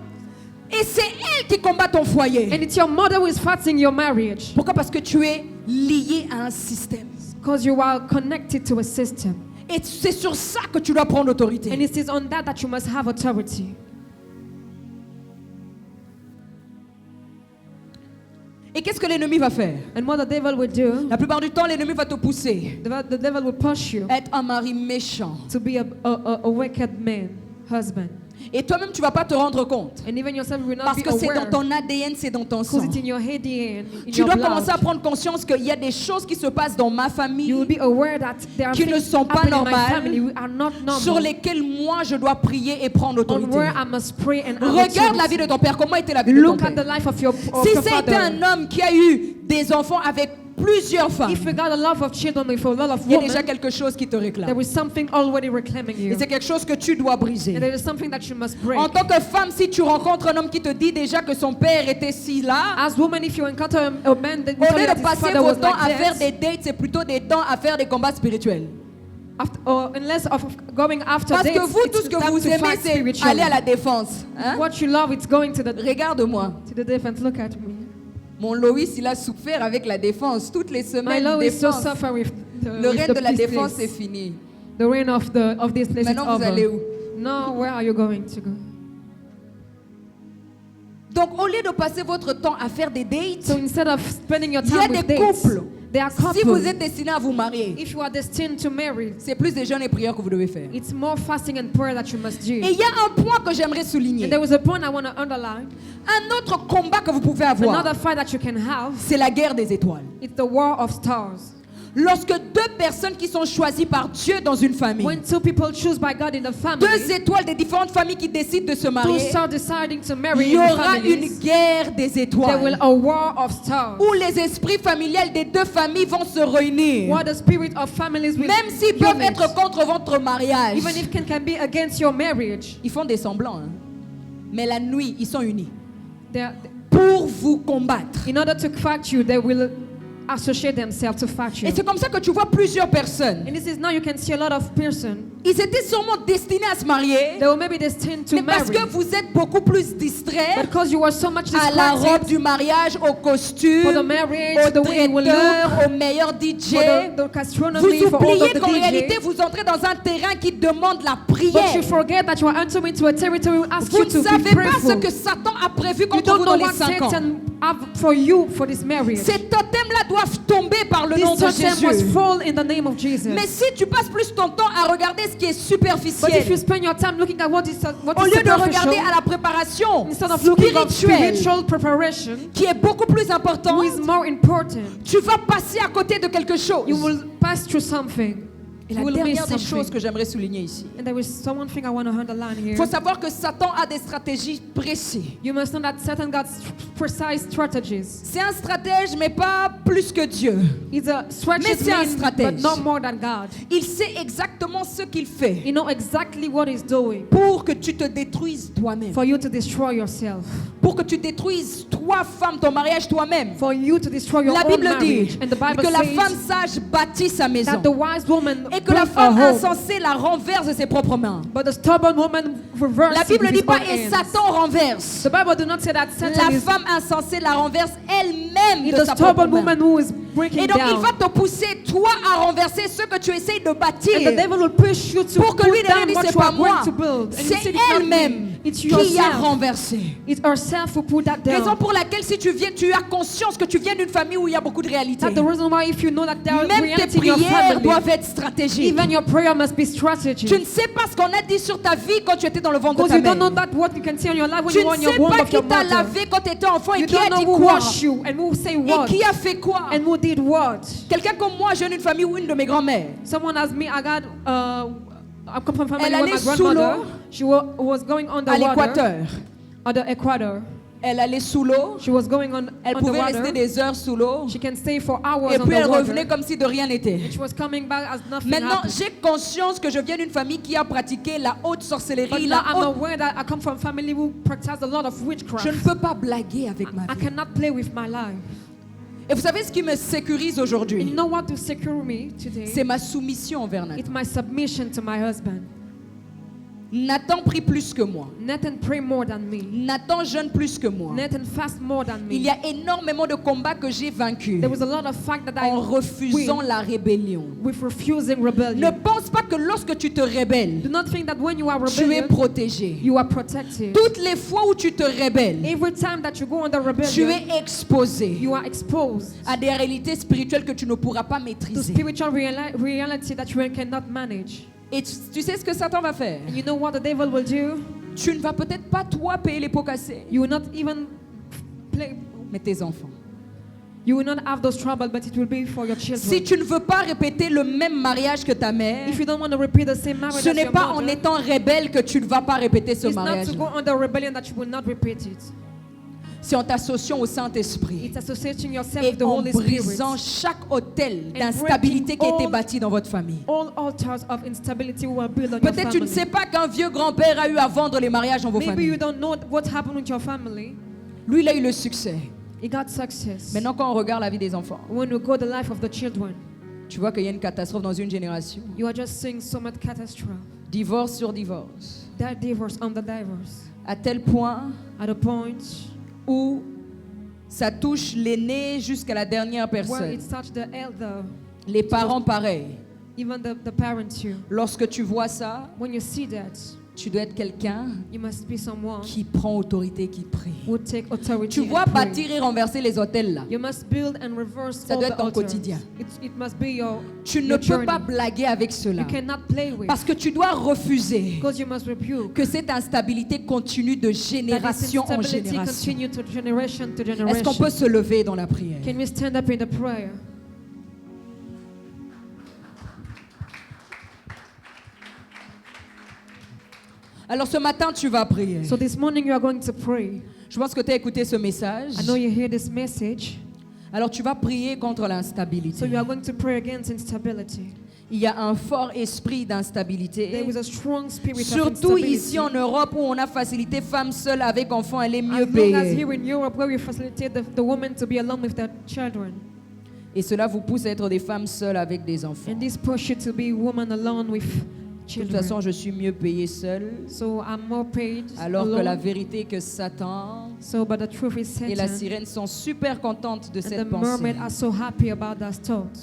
Et c'est elle qui combat ton foyer. and it's your mother who is fighting your marriage. Pourquoi? Parce que tu es lié à un système. Because you are connected to a system. Et c'est sur ça que tu dois prendre And autorité. it is on that you must have authority. Et qu'est-ce que l'ennemi va faire? And what the devil will do, La plupart du temps, l'ennemi va te pousser the devil will push you à être un mari méchant. to be a wicked man, husband. Et toi-même, tu ne vas pas te rendre compte. And even yourself will not Parce be que c'est dans aware. ton ADN, c'est dans ton sang. Because it's in your head and in Tu your dois blood. commencer à prendre conscience qu'il y a des choses qui se passent dans ma You will famille be aware that there are qui ne things sont pas happening in my normales, family who are not sur normal. lesquelles moi je dois prier et prendre On autorité. where I must pray and have Regarde la vie authority. de ton père. Comment était la vie de ton Look at père? the life of your Si c'était father. un homme qui a eu des enfants avec plusieurs femmes, If you got a lot of children with a lot of il y a déjà women, quelque chose qui te réclame. there is something already reclaiming you. Et c'est quelque chose que tu dois briser. And there is something that you must break. En tant que femme, si tu rencontres un homme qui te dit déjà que son père était si là, As woman, if you encounter a man that au tell lieu you that de his passer father vos was temps à like faire this, des dates, c'est plutôt des temps à faire des combats spirituels. unless of going after Parce dates, que vous, tout it's ce que time vous to aimez, fight c'est spiritually. aller à la défense. Hein? What you love, it's going to the Regarde-moi. defense. Look at me. Mon Loïs, il a souffert avec la défense. Toutes les My semaines, love is so défense. suffer with Le with règne de la this défense, c'est place. fini. The reign of this place is Maintenant, vous over. allez où? No, where are you going to go? Donc, au lieu de passer votre temps à faire des dates, So instead of spending your il y a time with des dates, couples. there are Si vous couples. êtes destiné à vous marier, If you are destined to marry, c'est plus des jeûnes et prières que vous devez faire. it's more fasting and prayer that you must do. Et il y a un point que j'aimerais souligner. And there was a point I want to underline. Un autre combat que vous pouvez avoir, Another fight that you can have, c'est la guerre des étoiles. it's the war of stars. Lorsque deux personnes qui sont choisies par Dieu dans une famille, When two people choose by God in the family, deux étoiles des différentes familles qui décident de se two marier, stars deciding to il marry y in aura une families, guerre des there will étoiles a war of stars. où les esprits familiales des deux familles vont se réunir. What the spirit of families will Même s'ils peuvent unite. être contre votre mariage, Even if can be against your marriage, ils font des semblants. Hein. Mais la nuit, ils sont unis they- pour vous combattre. in order to fight you, they will associate themselves to fight you. Et c'est comme ça que tu vois plusieurs personnes. And this is now you can see a lot of person. Ils étaient sûrement destinés à se marier, They were maybe destined to mais parce marry. que vous êtes beaucoup plus distraits Because you were so much à la robe distracted du mariage, au costume, for the marriage, au the way you will traiteur, look, au meilleur DJ. for the Vous gastronomy, for all oubliez of the qu'en réalité, DJ. vous entrez dans un terrain qui demande la But prière. you forget that you are entering into a territory who asks Vous you ne to be savez pas ce prayerful. que Satan a prévu You contre don't vous know dans les what 5 ans. Satan have for you for this marriage. Ces totems-là doivent tomber par le nom This de totem must Jésus. fall in the name of Jesus. Mais si tu passes plus ton temps à regarder ce qui est But if superficiel, you spend your time looking at what is au lieu de superficial, regarder à la préparation instead of looking at spirituelle, spiritual preparation, qui est beaucoup plus who importante, is more important, tu vas passer à côté de quelque chose. you will pass through something. Et la You will dernière miss des choses something. que j'aimerais souligner ici. And there is one thing I want to underline Il here. faut savoir que Satan a des stratégies précises. You must know that Satan got precise strategies. C'est un stratège, mais pas plus que Dieu. He's a Mais strategist, c'est un but stratège. not more than God. Il sait exactement ce qu'il fait You know exactly what he's doing pour que tu te détruises toi-même. for you to destroy yourself, Pour que tu détruises toi, femme, ton mariage toi-même. for you to destroy your La own Bible marriage. dit And the Bible que la says femme sage bâtit sa maison that the wise woman et que la built a femme home, insensée la renverse de ses propres mains. but the stubborn woman reverses La it Bible with ne dit his pas own et hands. Satan renverse. The Bible do not say that Satan La is femme insensée la renverse elle-même the de sa propre stubborn main. woman who is breaking Et donc il down. va te pousser toi à renverser ce que tu essayes de And the bâtir devil will push you to pour que lui put down derrière dit what c'est you pas are going moi, to build. And you c'est say it's not elle-même me, it's qui a yourself. renversé. It's herself who put that Raison down. pour laquelle si tu as conscience que tu viens d'une famille où il y a beaucoup de réalités, That's the reason why if you know that there are même tes reality in your prières family, doivent être stratégiques. even your prayer must be Tu strategic. ne sais pas ce qu'on a dit sur ta vie quand tu étais dans le ventre de Because ta you don't know mère. that what you can see on your life when Tu you were ne in your sais womb pas of qui your t'a mother. lavé quand tu étais enfant et You qui a don't dit know who quoi washed you and who say et what qui a fait quoi. and who did what. Quelqu'un comme moi, je viens d'une famille où une de mes grand-mères, Someone as me, I come from a family Elle where my allait sous grandmother, l'eau she was going on the à water, l'équateur, on the equator. elle allait sous l'eau, She was going on elle the pouvait water. rester des heures sous l'eau She can stay for hours et on puis the elle water. revenait comme si de rien n'était. She was coming back as nothing Maintenant, happened. j'ai conscience que je viens d'une famille qui a pratiqué la haute But sorcellerie, now la I'm haute... aware that I come from a family who practice a lot of witchcraft. Je ne peux pas blaguer avec ma I vie. cannot play with my life. Et vous savez ce qui me sécurise And you aujourd'hui? know what to secure me today? C'est ma soumission envers Nathan. It's my submission to my husband. Nathan prie plus que moi. Nathan pray more than me. Nathan jeûne plus que moi. Nathan fast more than me. Il y a énormément de combats que j'ai vaincus There was a lot of fact that en I refusant win la rébellion. with refusing Ne rebellion. pense pas que lorsque tu te rebelles, Do not think that when you are tu es rebellious, protégé. you are protected. Toutes les fois où tu te rebelles, Every time that you go under tu rebellion, es exposé you are exposed à des réalités spirituelles que tu ne pourras pas to maîtriser. spiritual reality that you cannot manage. Et tu sais ce que Satan va faire? And you know what the devil will do? Tu ne vas peut-être pas toi payer les pots cassés, You will not even play. mais tes enfants. You will not have those troubles, but it will be for your children. Si tu ne veux pas répéter le même mariage que ta mère, If you don't want to repeat the same marriage ce as n'est your pas en mother, étant rebelle que tu ne vas pas répéter ce it's not mariage. to go under rebellion that you will not repeat it. C'est en t'associant au Saint-Esprit It's associating yourself et with the en Holy Spirit. brisant chaque hôtel And d'instabilité qui breaking a été all- bâti dans votre famille. All altars of instability will build on your Peut-être tu family. ne sais pas qu'un vieux grand-père a eu à vendre les mariages dans vos Maybe familles. you don't know what happened with your family. Lui, il a eu le succès. He got success. Maintenant, quand on regarde la vie des enfants, When you go the life of the children, tu vois qu'il y a une catastrophe dans une génération. you are just seeing so much catastrophe. Divorce sur divorce. That divorce on the divorce. À tel point At a point où ça touche l'aîné jusqu'à la dernière where personne. it touched the elder, Les parents, pareil. even the parents too. Lorsque tu vois ça, When you see that, tu dois être quelqu'un you must be someone qui prend autorité, qui prie. who take authority Tu vois and pray. bâtir et renverser les hôtels là. You must build and reverse Ça all doit the être ton altars. quotidien. It must be your Tu ne your peux journey. pas blaguer avec cela. You cannot play with. Parce que tu dois refuser Because you must rebuke. que cette instabilité continue de That this génération en instability génération. continue to generation to Est-ce qu'on generation. peut se lever dans la prière? Can we stand up in the prayer? Alors ce matin, tu vas prier. So this morning you are going to pray. Je pense que tu as écouté ce message. I know you hear this message. Alors tu vas prier contre l'instabilité. So you are going to pray against instability. Il y a un fort esprit There d'instabilité. is a strong spirit of Surtout instability. ici en Europe où on a facilité femme seule avec enfant, elle est mieux As long as payée. here in Europe where we facilitate the woman to be alone with their children. Et cela vous pousse à être des femmes seules avec des enfants. And this push you to be woman alone with De toute children. façon, je suis mieux payée seule. So I'm more paid Alors que alone. la vérité est que Satan So but the truth is et la Satan sirène sont super contentes de and cette the pensée. mermaid are so happy about that thought.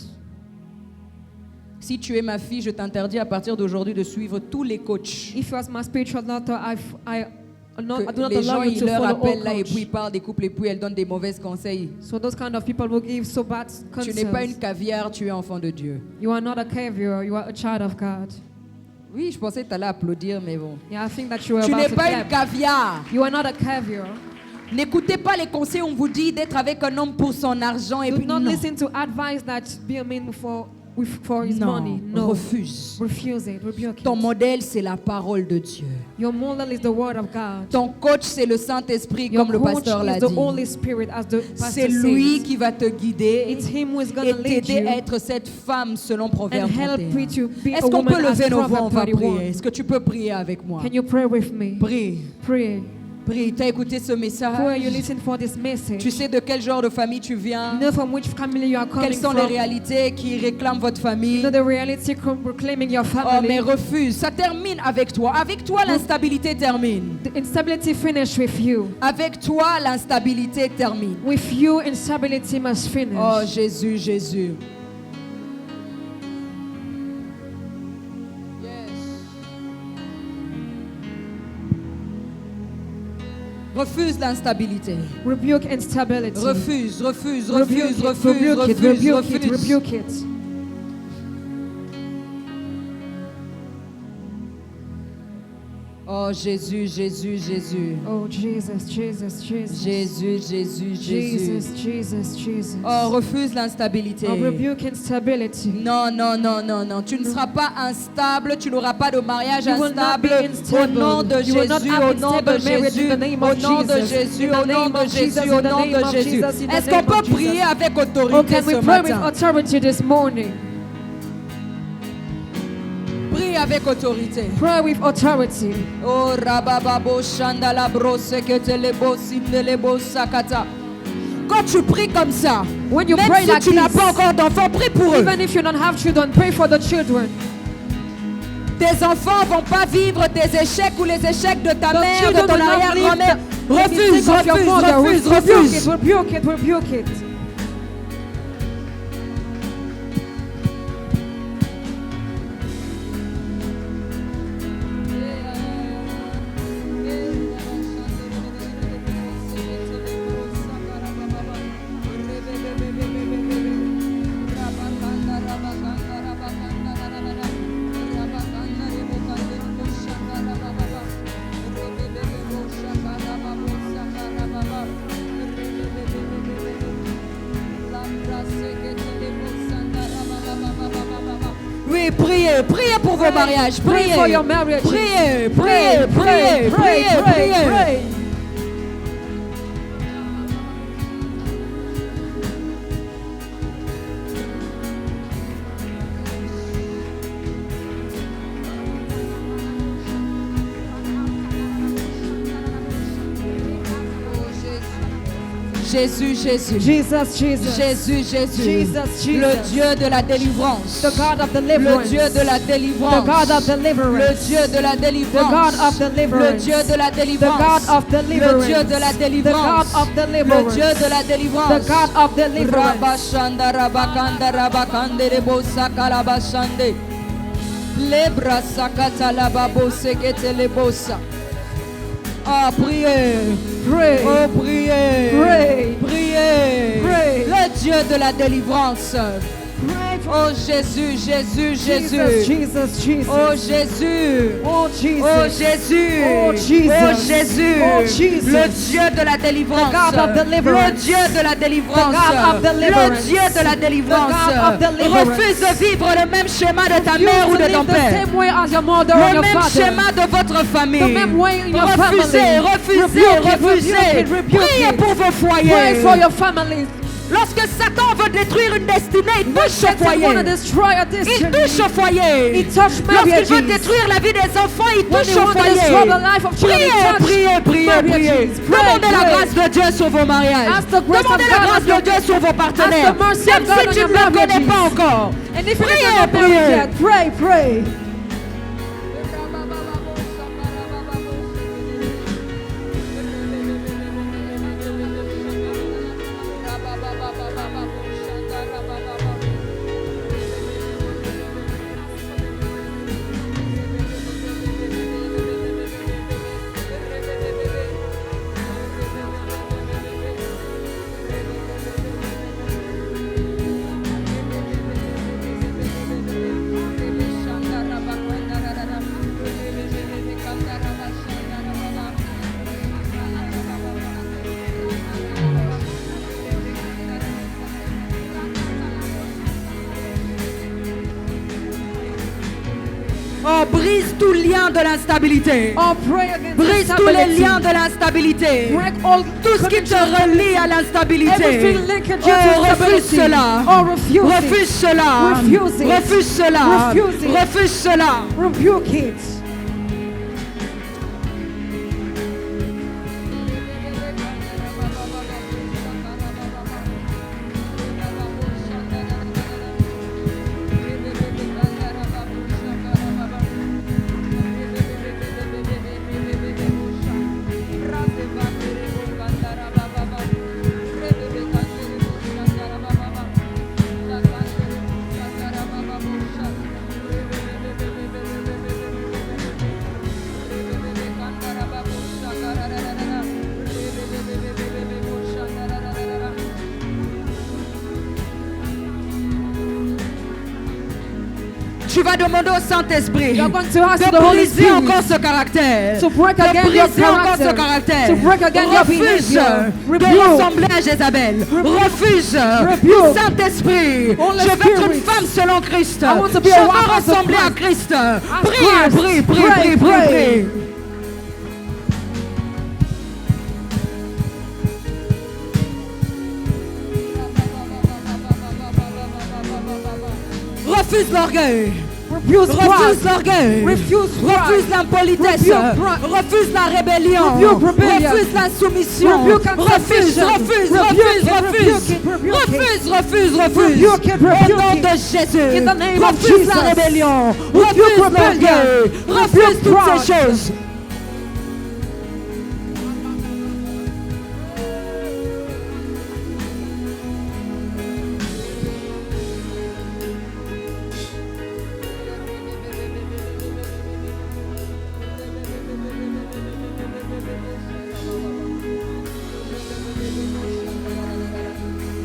Si tu es ma fille, je t'interdis à partir d'aujourd'hui de suivre tous les coachs. If you ask my spiritual daughter, I do not Que les gens allow you ils to leur follow appellent all là et coach. puis ils parlent des couples et puis elles donnent des mauvais conseils. So those kind of people will give so bad Tu n'es pas une counsels. caviar, tu es enfant de Dieu. You are not a caviar, you are a child of God. Oui, je pensais que tu allais applaudir, mais bon. Yeah, I think that you were Tu about n'es to pas une clap. caviar. You are not a caviar. N'écoutez pas les conseils où on vous dit d'être avec un homme pour son argent et Do puis not non. listen to advice that be a man for for his money. No. Refuse. Refuse it. Rebuke Ton it. modèle, c'est la parole de Dieu. Your model is the word of God. Ton coach, c'est le Saint-Esprit, Your comme le coach pasteur l'a is the dit. Holy Spirit, as the C'est pastor lui says. qui va te guider It's him who is et going to lead t'aider you à être cette femme selon and Proverbe help 31. you to be a Est-ce qu'on peut woman as lever nos voix? On va Proverbs prier. 31. Est-ce que tu peux prier avec moi? Can you pray with me? Prie. Pray. Prie. Tu as écouté ce message? Pray. You listen for this message. Tu sais de quel genre de famille tu viens? You know from which family you are coming Quelles sont les from. réalités qui réclament votre You famille? know the reality proclaiming your Oh, mais family. refuse. Ça termine avec toi. Avec toi, l'instabilité termine. The instability finish with you. Avec toi, l'instabilité termine. With you, instability must finish. Oh, Jésus, Jésus. Refuse l'instabilité. Rebuke instability. Refuse, refuse, Rebuke refuse, it, refuse, rebuke it, refuse, rebuke it, refuse. rebuke it. Oh, Jésus, Jésus, Jésus. Oh, Jesus, Jesus, Jesus. Jésus, Jésus, Jésus. Jesus, Jesus, Jesus. Oh, refuse l'instabilité. Oh, rebuke instability. Non, non, non, non, non. Tu ne seras pas instable. Tu n'auras pas de mariage You will not be instable. Au instable. nom de You will not Jésus, have au nom de instable marriage in Jésus, the name au of nom de Jesus. Jésus, In the au nom name de of Jésus, Jesus, au in the nom name de of Jésus. Jesus, in the Est-ce qu'on name peut of Jesus. prier avec Oh, autorité can we ce pray with matin? authority this morning? Prie avec autorité. Pray with authority. Oh, rabababo shandala brose ketelebo sindelebo sakata. Quand tu pries comme ça, When you même pray si like tu n'as this, pas encore d'enfants, prie pour eux. even if you don't have children, pray for the children. Tes enfants vont pas vivre tes échecs ou les échecs de ta The mère, de children ton will not arrière-grand-mère. live the Refuse, mistake of your refuse, mother. refuse, Rebuke refuse. it, rebuke it, rebuke it. Oui, priez, priez pour vos mariages, Pray priez. for your marriage. Priez, Pray, priez, priez, pray, priez, pray, priez. pray. Jésus, Jésus. Jesus, Jesus. Jésus, Jésus. Jesus, Jesus. Le Dieu de la délivrance. The God of Le deliverance. Dieu de la The délivrance. God of Le deliverance. Dieu de la The délivrance. God of Le deliverance. Dieu de la The délivrance. God of Le deliverance. Dieu de la The délivrance. God of Le deliverance. Dieu de la délivrance. The God of deliverance. Rabashanda rabakanda rabakande rebo sakalabashande. Lebra sakata lababo sekete lebosa. Ah, priez. Pray. Oh, priez. Pray. Priez. Pray. Le Dieu de la délivrance. Pray for Oh, Jésus, Jésus, Jesus, Jésus. Jesus, Jesus. Oh, Jésus. Oh, Jesus. Oh Jésus, Oh, Jesus. oh Jésus, Oh, Jesus. le Dieu de la délivrance, The God of deliverance. le Dieu de la délivrance, The God of deliverance. le Dieu de la délivrance. The God of deliverance. Refuse de vivre le même schéma de ta You mère ou to de ton live the père, same way as your mother or le your même father. schéma de votre famille. The même way in your Refusez, family. refusez, Rebuke it, refusez. rebuke it, rebuke Priez it. pour vos Pray foyers. for your families. Lorsque Satan veut détruire une destinée, il touche au Satan want to foyer. destroy a Il destiny. touche au foyer. He touched Lorsqu'il marriages. veut détruire la vie des enfants, il When touche he au want to foyer. destroy the life of children, Priez, he touched priez, priez, marriages. priez. Pray, Demandez la pray. grâce de Dieu sur vos mariages. Ask the grace Demandez of la God grâce on de your- Dieu sur vos partenaires. Ask the mercy of Même God si on tu your ne le connais marriages. pas encore. And if you Priez, don't know priez. marriage yet, pray, pray. Oh, brise tout lien de l'instabilité. Oh, pray against Brise tous les instability. liens de l'instabilité. Break all Tout ce qui te relie à l'instabilité. everything linked you Oh, to refuse stability. cela. Oh, refuse Refuse it. cela. Refuse it. Refuse cela. Refuse it. Refuse cela. Rebuke it. Tu vas demander au Saint-Esprit You're going to ask de the Holy briser Spirit encore ce caractère. to break De again your briser encore ce character. caractère. To break again your Refuse behavior. de Rebuke. ressembler à Jézabel. Refuse. Rebuke. Saint-Esprit, Holy je veux être une Spirit. femme selon Christ. I want to be Je a veux wife as a ressembler à Christ. Christ. As Prie, Christ. prie, prie, Pray, prie, prie, pray. prie. Refuse l'orgueil. Refuse Refuse pride. l'orgueil. Refuse pride. Refuse l'impolitesse. Rebuke pride. Refuse la rébellion. Rebuke rebellion. Refuse l'insoumission. Rebuke and Refuse, submission. refuse, Rebuke refuse, it, refuse. rebuke it, rebuke it. Refuse, refuse, refuse. Rebuke it, rebuke Au nom it. de Jésus. In the name of Refuse la Jesus. rébellion. Rebuke Refuse rebellion. l'orgueil. Refuse Rebuke toutes pride. ces choses.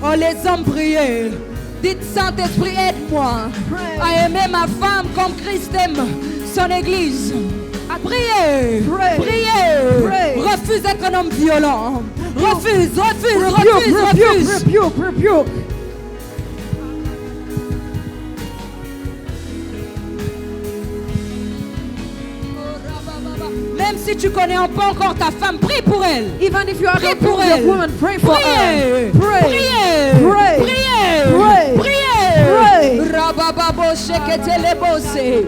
Oh, les hommes, priez. Dites, Saint-Esprit, aide-moi à aimer ma femme comme Christ aime son Église. Priez, Pray. priez. Pray. Refuse d'être un homme violent. Refuse, refuse, Rebuke, refuse, rebuke, refuse. rebuke, rebuke. Même si tu connais pas encore ta femme, prie pour elle. Even if you are Prie not pour your elle. woman, pray for Priez, her. Pray. priez, Pray. priez, Pray. priez. Pray. Rabababo sheketelebose.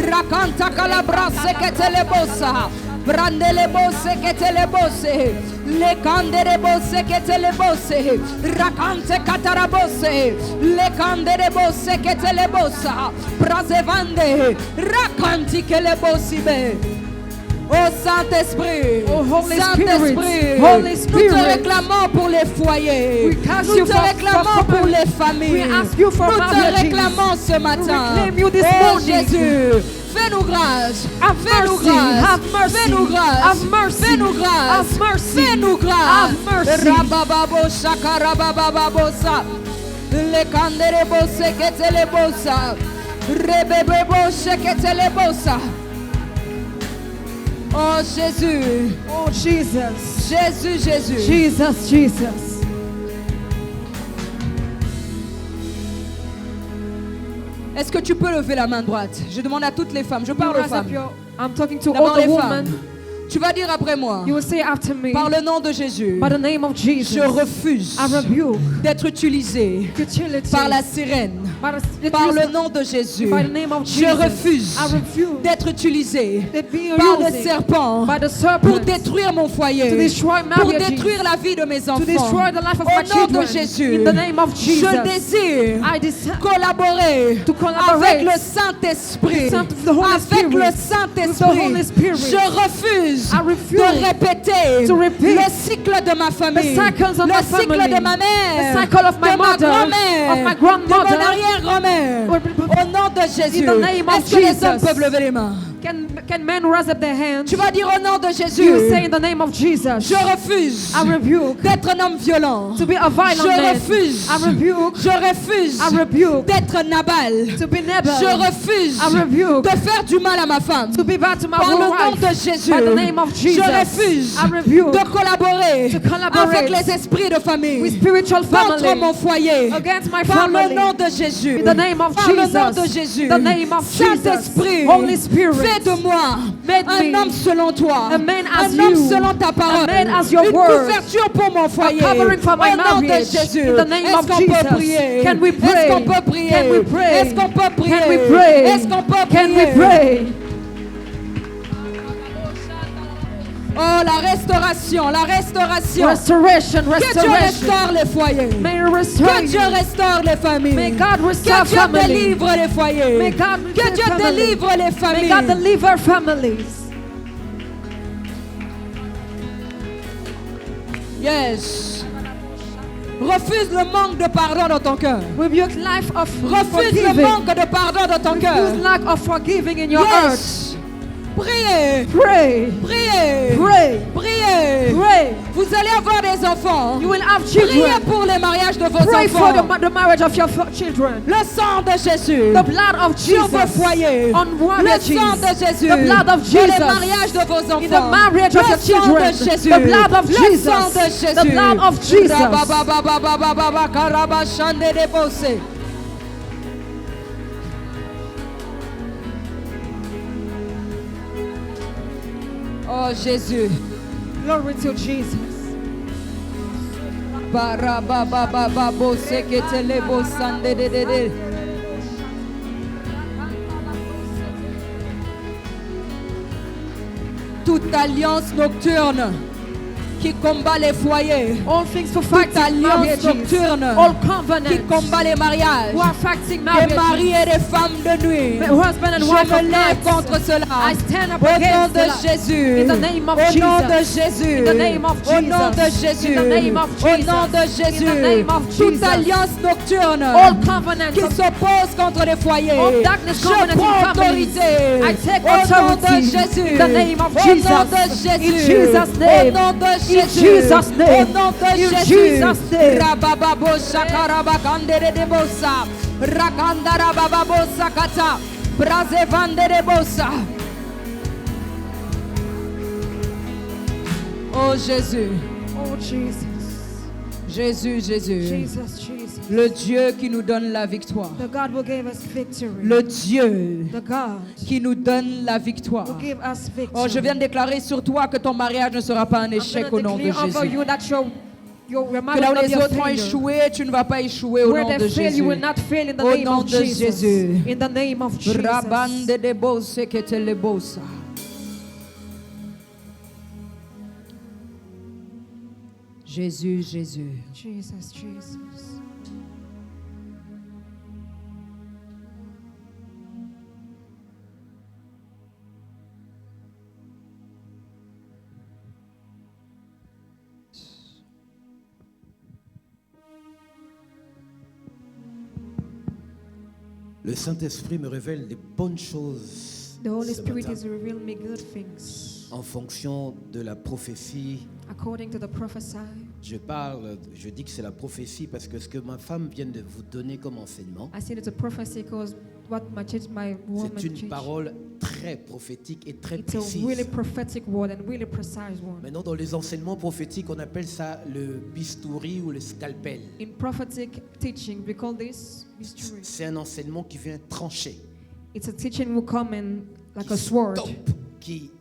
Rakanta kalabra seketelebosa. Brandelebose ketelebose. Le kanderebose ketelebose. Rakante katarabose. Le kanderebose ketelebosa. Prazevande. Rakanti kelebosibe. Oh Saint-Esprit, Oh, Holy Saint-Esprit, Spirit, Holy nous Spirit. te réclamons pour les foyers, We cast nous you te for réclamons pour family. les familles, We ask you for nous te marriages. réclamons ce matin. reclaim you this Oh morning. Jésus, fais-nous grâce, Have fais-nous mercy, grâce, have mercy, fais-nous grâce, have mercy, fais-nous grâce, have mercy, fais-nous grâce. have mercy. Rabababo shakarabababosa, le kanderebo seketelebosa, rebebebo seketelebosa. Oh Jésus, Oh, Jesus. Jésus, Jésus. Jesus, Jesus. Est-ce que tu peux lever la main droite? Je demande à toutes les femmes, je parle aux Rise up femmes. I'm talking to D'abord all the les women. femmes. Tu vas dire après moi, You will say after me, par le nom de Jésus, by the name of Jesus, je refuse I rebuke d'être utilisé futility par la sirène. by the, Par le nom de Jésus, by the name of je Jesus. refuse I refuse d'être utilisé to be par le used serpent by the pour serpent détruire mon to foyer, destroy pour marriages, détruire la vie de mes to enfants. destroy the life of Au my nom children. de Jésus, In the name of Jesus, je désire I desire collaborer To collaborate avec le Saint-Esprit, with the Holy avec Spirit, le with the Saint-Esprit. Holy Spirit. Je refuse I refuse de répéter to repeat le cycle de ma famille, the cycles of le my cycle family, de ma mère, the cycle of my de ma mother, grand-mère, of my de mon grandmother. arrière-grand-mère. Au nom de Jésus, In the name of est-ce que les hommes Jesus. peuvent lever les mains? Can men raise up their hands? Tu vas dire au nom de Jésus. You say in the name of Jesus. Je refuse I rebuke d'être un homme violent. to be a violent Je man. refuse. I rebuke Je refuse I rebuke d'être Nabal. to be Nabal. Je refuse I rebuke de faire du mal à ma femme. to be bad to my Par le nom wife. de Jésus, By the name of Jesus. je refuse I rebuke de collaborer to collaborate avec les esprits de famille with spiritual contre family mon foyer. against my Par le family. nom de Jésus. In the name of Par le nom Jesus. de Jésus. The name of Jesus. Saint-Esprit, Holy Spirit. fais de moi Make un me homme selon toi. a man as Un homme you. selon ta parole. A man as your Une word. couverture pour mon foyer. A covering for my Au nom de marriage. Jésus. In the name Est-ce of qu'on peut Jesus. prier? Can we pray? Est-ce qu'on peut prier? Can we pray? Est-ce qu'on peut prier? Can we pray? Est-ce qu'on peut Can we prier? pray? Oh, la restauration, la restauration. Restoration, Que Dieu restoration. restaure les foyers. May you restore Que Dieu you. restaure les familles. May God restore Que Dieu family. délivre les foyers. May God Que restore Dieu family. délivre les May familles. God deliver families. Yes. Refuse le manque de pardon dans ton cœur. Rebuke life of Refuse le forgiving. manque de pardon dans ton Refuse cœur. lack of forgiving in your heart. Yes. Priez. Pray. Priez. Pray. Priez. Pray. Vous allez avoir des enfants. You will have Priez children. pour les mariages de vos Pray for enfants. the marriage of your children. Le sang de Jésus. The blood of Sur vos Jesus. foyers. On Le marriages. sang de Jésus. The blood of Pour les Jesus. mariages de vos enfants. In the marriage of Le your sang children. de Jésus. The blood of Le Jesus. sang de Jésus. The blood of Jesus. Rabababababababa, karabashande debose. Oh Jésus. Glory to Jesus. Barababababo seketelebo sandededede. Toute alliance nocturne qui combat les foyers, All things to fight toute alliance nocturne all qui covenants combat les mariages, who are fighting des marriages, maris et des femmes de nuit. husband and Je wife me of lève night. contre cela. I stand up Au nom against de that. Jésus. In the name of Au nom de Jesus. Jésus. In the name of Au nom de Jesus. Jésus. In the name of Au Jesus. nom de In Jésus. the name of Toute Jesus. alliance nocturne All covenants qui of s'oppose contre les foyers. All darkness Je covenants prends in families. autorité. I take Au nom de authority. Jésus. In the name of Au Jesus. nom de Jésus. In Jesus' Au name. nom de In Jésus. Jesus' name. Au nom de In Jésus. Jesus' name. Rabababo shakarabakandere de bosa. Rakandara bababosa kata. Brazevandere bosa. Oh Jésus. Oh Jesus. Jésus, Jésus. Jesus, Jesus. Le Dieu qui nous donne la victoire. The God will give us victory. Le Dieu The God qui nous donne la victoire. will give us victory. Oh, je viens de déclarer sur toi que ton mariage ne sera pas un I'm échec gonna au nom de declare over Jésus. you that your Que marriage là où will not les be a autres ont failure. échoué, tu ne vas pas échouer au Where nom de they fail, you Jésus. will not fail in the Au name nom of de Jesus. Jésus. In the name of Jesus. Rabande de bose que te le bosa. Jésus, Jésus. Jesus, Jesus. Le Saint-Esprit me révèle des bonnes choses The Holy ce Spirit matin, is revealing me good things en fonction de la prophétie. according to the prophesy. Je dis que c'est la prophétie parce que ce que ma femme vient de vous donner comme enseignement, I said it's a prophecy because what my woman c'est une teach. parole très prophétique et très It's a précise. really prophetic word and really precise one. Maintenant, dans les enseignements prophétiques, on appelle ça le bistouri ou le scalpel. In prophetic teaching, we call this mystery. C'est un enseignement qui vient trancher, It's a teaching will come in like qui a sword. stoppe, qui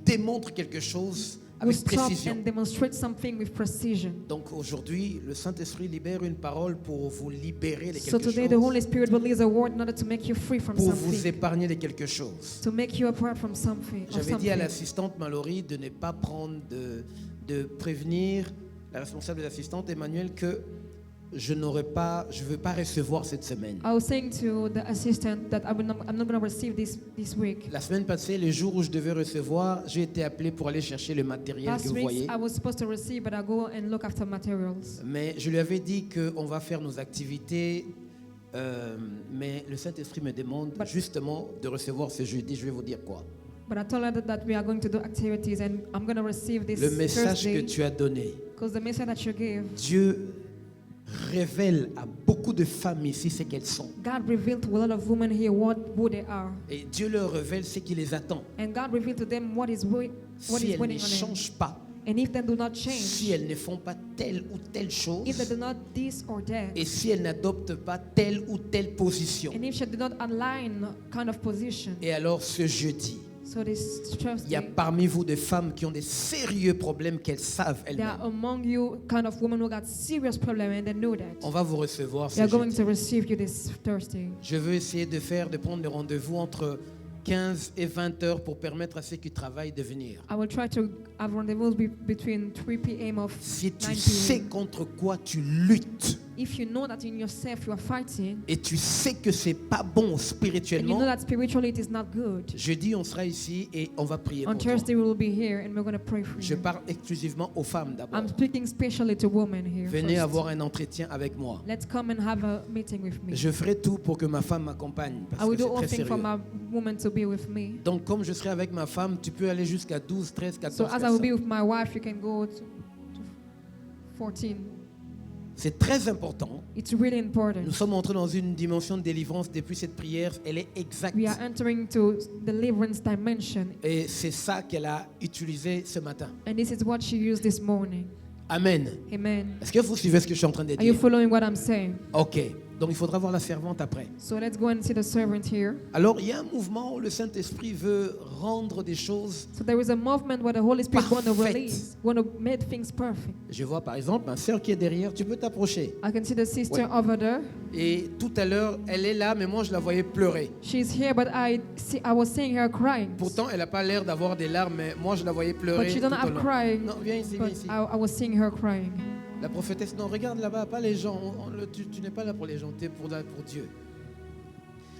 démontre quelque chose We avec stop précision. and demonstrate something with precision. Donc aujourd'hui, le Saint-Esprit libère une parole pour vous libérer de So quelque today the chose, Holy Spirit will release a word in order to make you free from pour vous something. épargner de quelque chose. To make you apart from something. Or J'avais dit à something. l'assistante Mallory de ne pas prendre, de prévenir la responsable de l'assistante Emmanuel que je ne veux pas recevoir cette semaine. I was saying to the assistant that I'm not going to receive this week. La semaine passée, le jour où je devais recevoir, j'ai été appelé pour aller chercher le matériel que Last vous week voyez. I was supposed to receive, but I go and look after materials. Mais je lui avais dit qu'on va faire nos activités Mais le Saint-Esprit me demande justement de recevoir ce jeudi. Je vais vous dire quoi. But I told her that we are going to do activities and I'm going to receive this Le message que Thursday tu as donné, because the message that you gave, Dieu révèle à beaucoup de femmes ici ce qu'elles sont. God revealed to a lot of women here who they are. Et Dieu leur révèle ce qui les attend. And God revealed to them what is Si waiting elles ne on them. changent pas, And if they do not change, si elles ne font pas telle ou telle chose, if they do not this or that, et si elles n'adoptent pas telle ou telle position, and if she did not align kind of position, et alors ce jeudi, so this il y a Thursday, parmi vous des femmes qui ont des sérieux problèmes qu'elles savent there are elles-mêmes. among you kind of women who got serious problem and they know that. On va vous recevoir We ce are going jeudi. to receive you this Thursday. Je veux essayer de prendre le rendez-vous entre 15 et 20 heures pour permettre à ceux qui travaillent de venir. I will try to have rendezvous between 3 p.m. of Si tu 9 sais p.m. contre quoi tu luttes If you know that in yourself you are fighting, et tu sais que c'est pas bon and you know spirituellement, that spiritually it is not good, jeudi on sera ici et on va prier on pour toi. Thursday we will be here and we're going to pray for Je you. parle exclusivement aux femmes d'abord. I'm speaking specially to women here. Venez first. avoir un entretien avec moi. Let's come and have a meeting with me. Je ferai tout pour que ma femme m'accompagne parce I will que do c'est all très things for sérieux. my woman to be with me. Donc comme je serai avec ma femme, tu peux aller jusqu'à 12, 13, 14 So as I will be personnes. with my wife, you can go to 14. C'est très important. It's really important. Nous sommes entrés dans une dimension de délivrance depuis cette prière. Elle est exacte. We are entering to deliverance dimension, Et c'est ça qu'elle a utilisé ce matin. and this is what she used this morning. Amen. Amen. Est-ce que vous suivez ce que je suis en train de Are you dire? following what I'm saying? Ok. Donc il faudra voir la servante après. So let's go and see the servant here. Alors il y a un mouvement où le Saint-Esprit veut rendre des choses. So there is a movement where the Holy Spirit want to Parfait. release, want to make things perfect. Je vois par exemple ma sœur qui est derrière. Tu peux t'approcher. I can see the sister Ouais. over there. Et tout à l'heure, elle est là, mais moi je la voyais pleurer. She's here, but I was seeing her crying. Pourtant, elle n'a pas l'air d'avoir des larmes, mais moi je la voyais pleurer. But she don't tout au have long. crying. Non, viens ici, viens But ici. I was seeing her crying. La prophétesse, non, regarde là-bas, pas les gens. Tu n'es pas là pour les gens, tu es pour Dieu.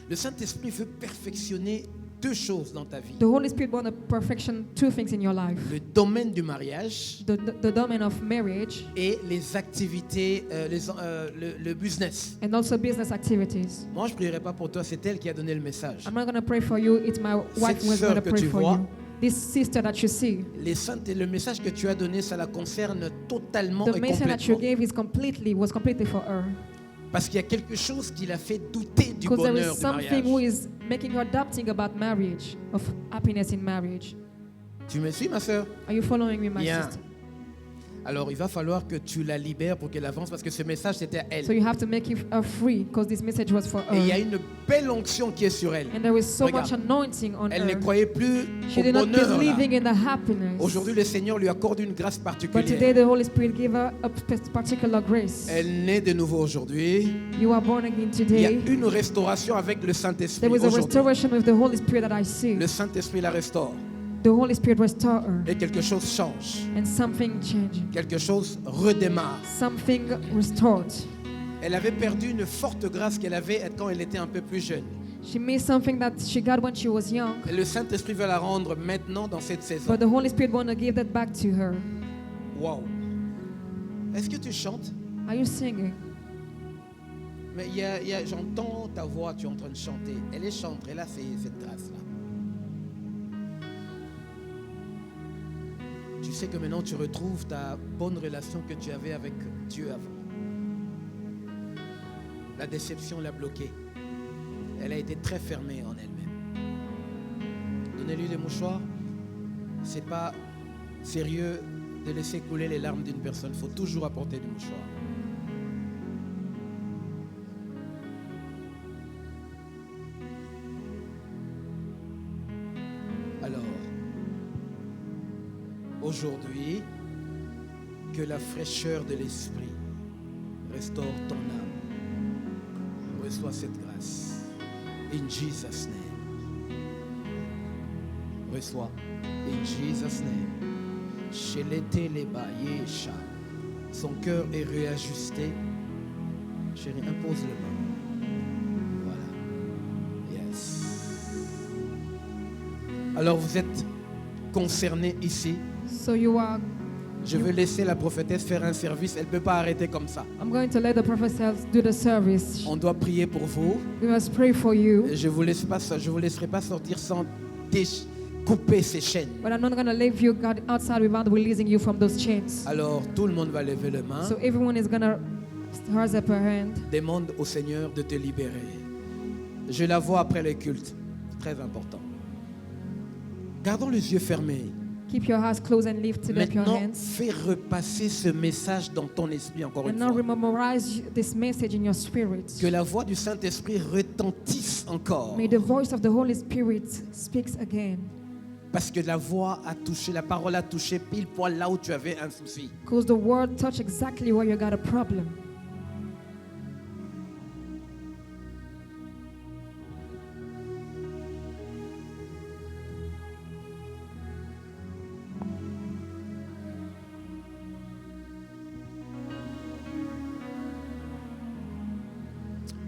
Le Saint-Esprit veut perfectionner deux choses dans ta vie. The Holy Spirit want to perfection two things in your life. Le domaine du mariage The domain of marriage et les activités, le business. and also business activities. Moi, je ne prierai pas pour toi, c'est elle qui a donné le message. I'm not going to pray for you. It's my wife Cette who is sœur going to que pray tu for vois, you. This sister that you see, Le message que tu as donné, ça la concerne totalement the et message that you complètement. gave was completely for her. Parce qu'il y a quelque chose qui l'a fait douter du Because there bonheur is du something who mariage. is making her doubting about marriage, of happiness in marriage. Tu me suis, ma sœur? Are you following me, my Bien. sister? Alors, il va falloir que tu la libères pour qu'elle avance parce que ce message, c'était à elle. So you have to make her free because this message was for Et il y a her. une belle onction qui est sur elle. And there is so Regarde. much anointing on Elle ne her. croyait plus She au did not bonheur. be là. living in the happiness. Aujourd'hui, le Seigneur lui accorde une grâce But today particulière. the Holy Spirit gave her a particular grace. Elle naît de nouveau aujourd'hui. You are born again Il y a today. une restauration avec le Saint-Esprit There is a aujourd'hui. restoration with the Holy Spirit that I see. Le Saint-Esprit la restaure. The Holy Spirit restore her. Et quelque chose change. And something changed. Quelque chose redémarre. Something restored. Elle avait perdu une forte grâce qu'elle avait quand elle était un peu plus jeune. She missed something that she got when she was young. Et le Saint-Esprit veut la rendre maintenant dans cette saison. But the Holy Spirit want to give that back to her. Wow. Est-ce que tu chantes? Are you singing? Mais j'entends ta voix, tu es en train de chanter. Elle est chanteuse, elle a cette grâce-là. Tu sais que maintenant tu retrouves ta bonne relation que tu avais avec Dieu avant. La déception l'a bloquée. Elle a été très fermée en elle-même. Donnez-lui les mouchoirs. C'est pas sérieux de laisser couler les larmes d'une personne. Il faut toujours apporter du mouchoir. Alors, aujourd'hui, que la fraîcheur de l'esprit restaure ton âme. Reçois cette grâce. In Jesus' name. Reçois. In Jesus' name. Shelete leba yesha. Son cœur est réajusté. Chérie, impose le main. Voilà. Yes. Alors vous êtes concerné ici. So you are Je veux laisser la prophétesse faire un service. Elle ne peut pas arrêter comme ça. I'm going to let the prophetess do the service. On doit prier pour vous. We must pray for you. Je ne vous laisserai pas sortir sans couper ces chaînes. But I'm not going to leave you God outside without releasing you from those chains. Alors tout le monde va lever les mains. So everyone is going to raise up her hand. Demande au Seigneur de te libérer. Je la vois après les cultes. C'est très important. Gardons les yeux fermés. Keep your eyes closed and lift up your Maintenant, hands. fais repasser ce message dans ton esprit encore And une now fois. memorize this message in your spirit. Que la voix du Saint-Esprit retentisse encore. May the voice of the Holy Spirit speaks again. Parce que la parole a touché pile poil là où tu avais un souci. Because the word touch exactly where you got a problem.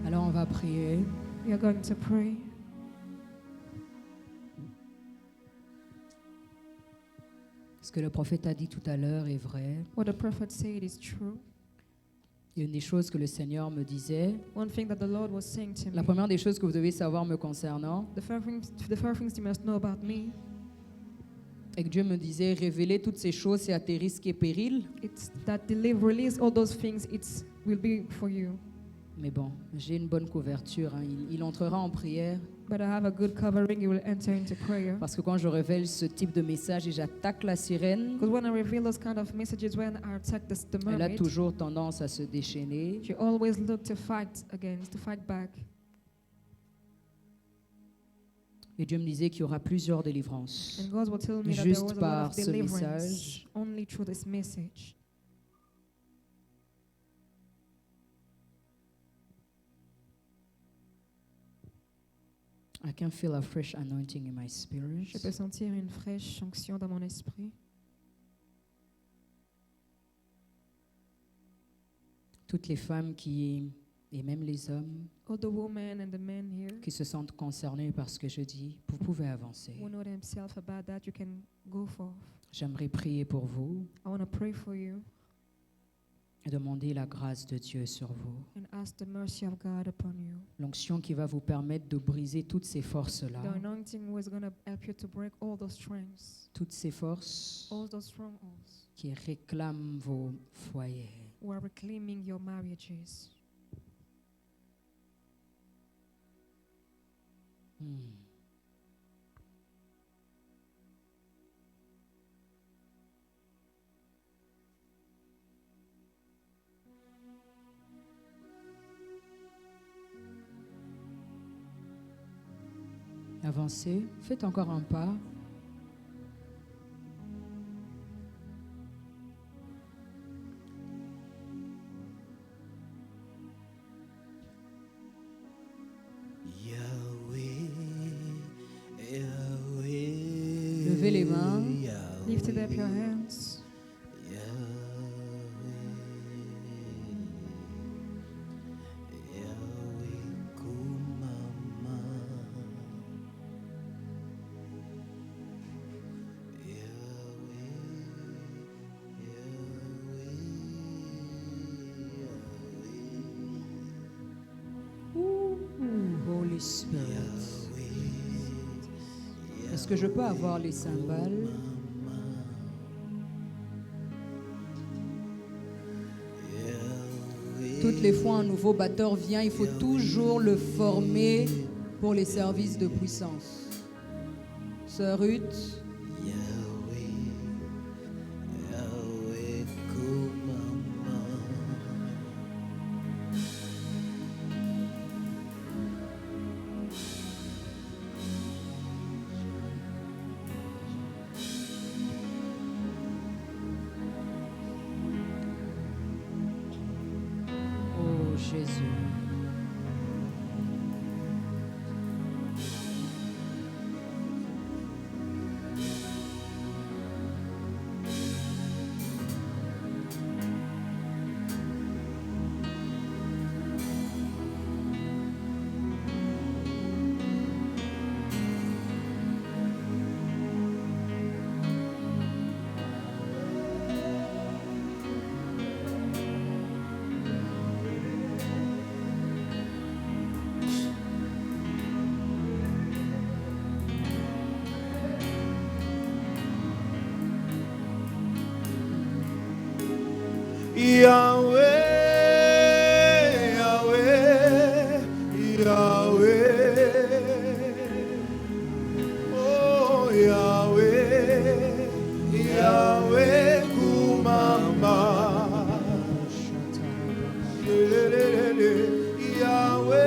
Alors on va prier. We are going to pray. Ce que le prophète a dit tout à l'heure est vrai. What the prophet said is true. Il y a une des choses que le Seigneur me disait. One thing that the Lord was saying to La me. première des choses que vous devez savoir me concernant, The first things you must know about me, et que Dieu me disait, révéler toutes ces choses, c'est à tes risques et périls. it's that release all those things, it will be for you. Mais bon, j'ai une bonne couverture. Hein. Il entrera en prière. But I have a good covering, you will enter into prayer. Parce que quand je révèle ce type de message et j'attaque la sirène, Because when I reveal those kind of messages, when I attack the elle a mermaid, toujours tendance à se déchaîner. you always look to fight against, to fight back. Et Dieu me disait qu'il y aura plusieurs délivrances. And God will tell me that there Juste was a lot par of ce deliverance message. only through this message. I can feel a fresh anointing in my spirit. Je peux sentir une fraîche onction dans mon esprit. Toutes les femmes et même les hommes All the women and the men here qui se sentent concernés par ce que je dis, vous pouvez avancer. who know themselves about that, you can go forth. J'aimerais prier pour vous I want to pray for you et demander la grâce de Dieu sur vous. and ask the mercy of God upon you. L'onction qui va vous permettre de briser toutes ces forces-là, The anointing was going to help you to break all those strengths, toutes ces forces all those strongholds qui réclament vos foyers. who are reclaiming your marriages. Avancez, faites encore un pas. Levez les mains. Lift up your hands. Holy Spirit. Est-ce que je peux avoir les cymbales? Toutes les fois un nouveau batteur vient, il faut toujours le former pour les services de puissance. Sœur Ruth, oh Jésus. Yahweh, Yahweh, Yahweh. Oh, Yahweh, Yahweh, Kumama. Yahweh, Yahweh,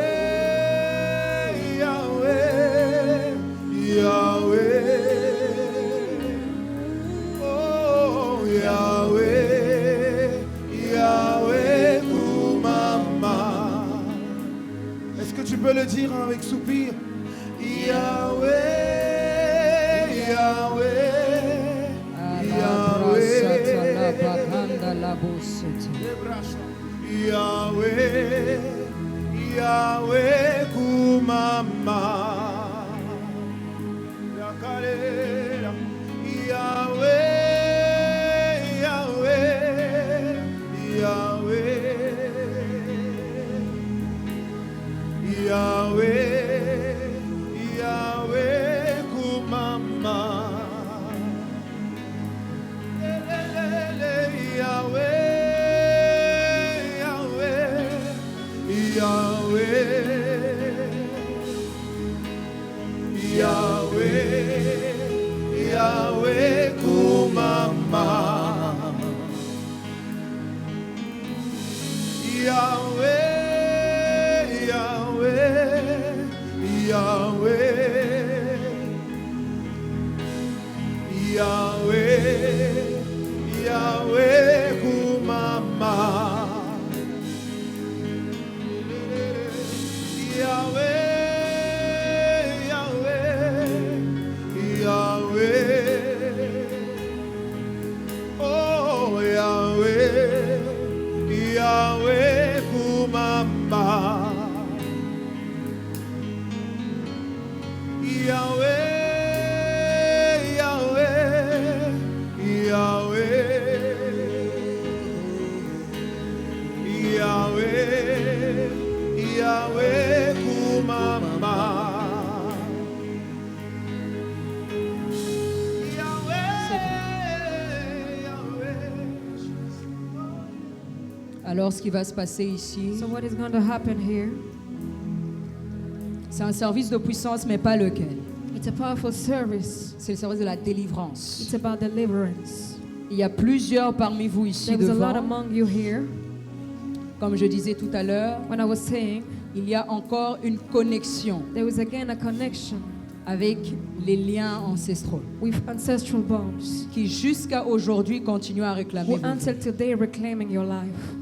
Yahweh. Oh, Yahweh, Yahweh, Kumama. Est-ce que tu peux le dire avec soupir? Yahweh, Yahweh, Yahweh. Yahweh, Yahweh, Kumama. Yakalela. Yahweh, Yahweh, Yahweh. Yahweh, Yahweh, Kumama. Yahweh. Yahweh, Yahweh, Kumama. Yahweh, Yahweh, Yahweh. Yahweh, Yahweh, Kumama. Yahweh, Yahweh, oh Yahweh, Yahweh, Kumama. Yahweh, Yahweh, Yahweh, Yahweh, Yahweh, Kumama. Alors, ce qui va se passer ici, So what is going to happen here? c'est un service de puissance, mais pas lequel. It's a powerful service. C'est le service de la délivrance. It's about deliverance. Il y a plusieurs parmi vous ici There was a lot devant. among you here. Comme je disais tout à l'heure, When I was saying, il y a encore une connexion there was again a connection avec les liens ancestraux with ancestral bonds qui jusqu'à aujourd'hui continuent à réclamer who vos until vies. today reclaiming your life.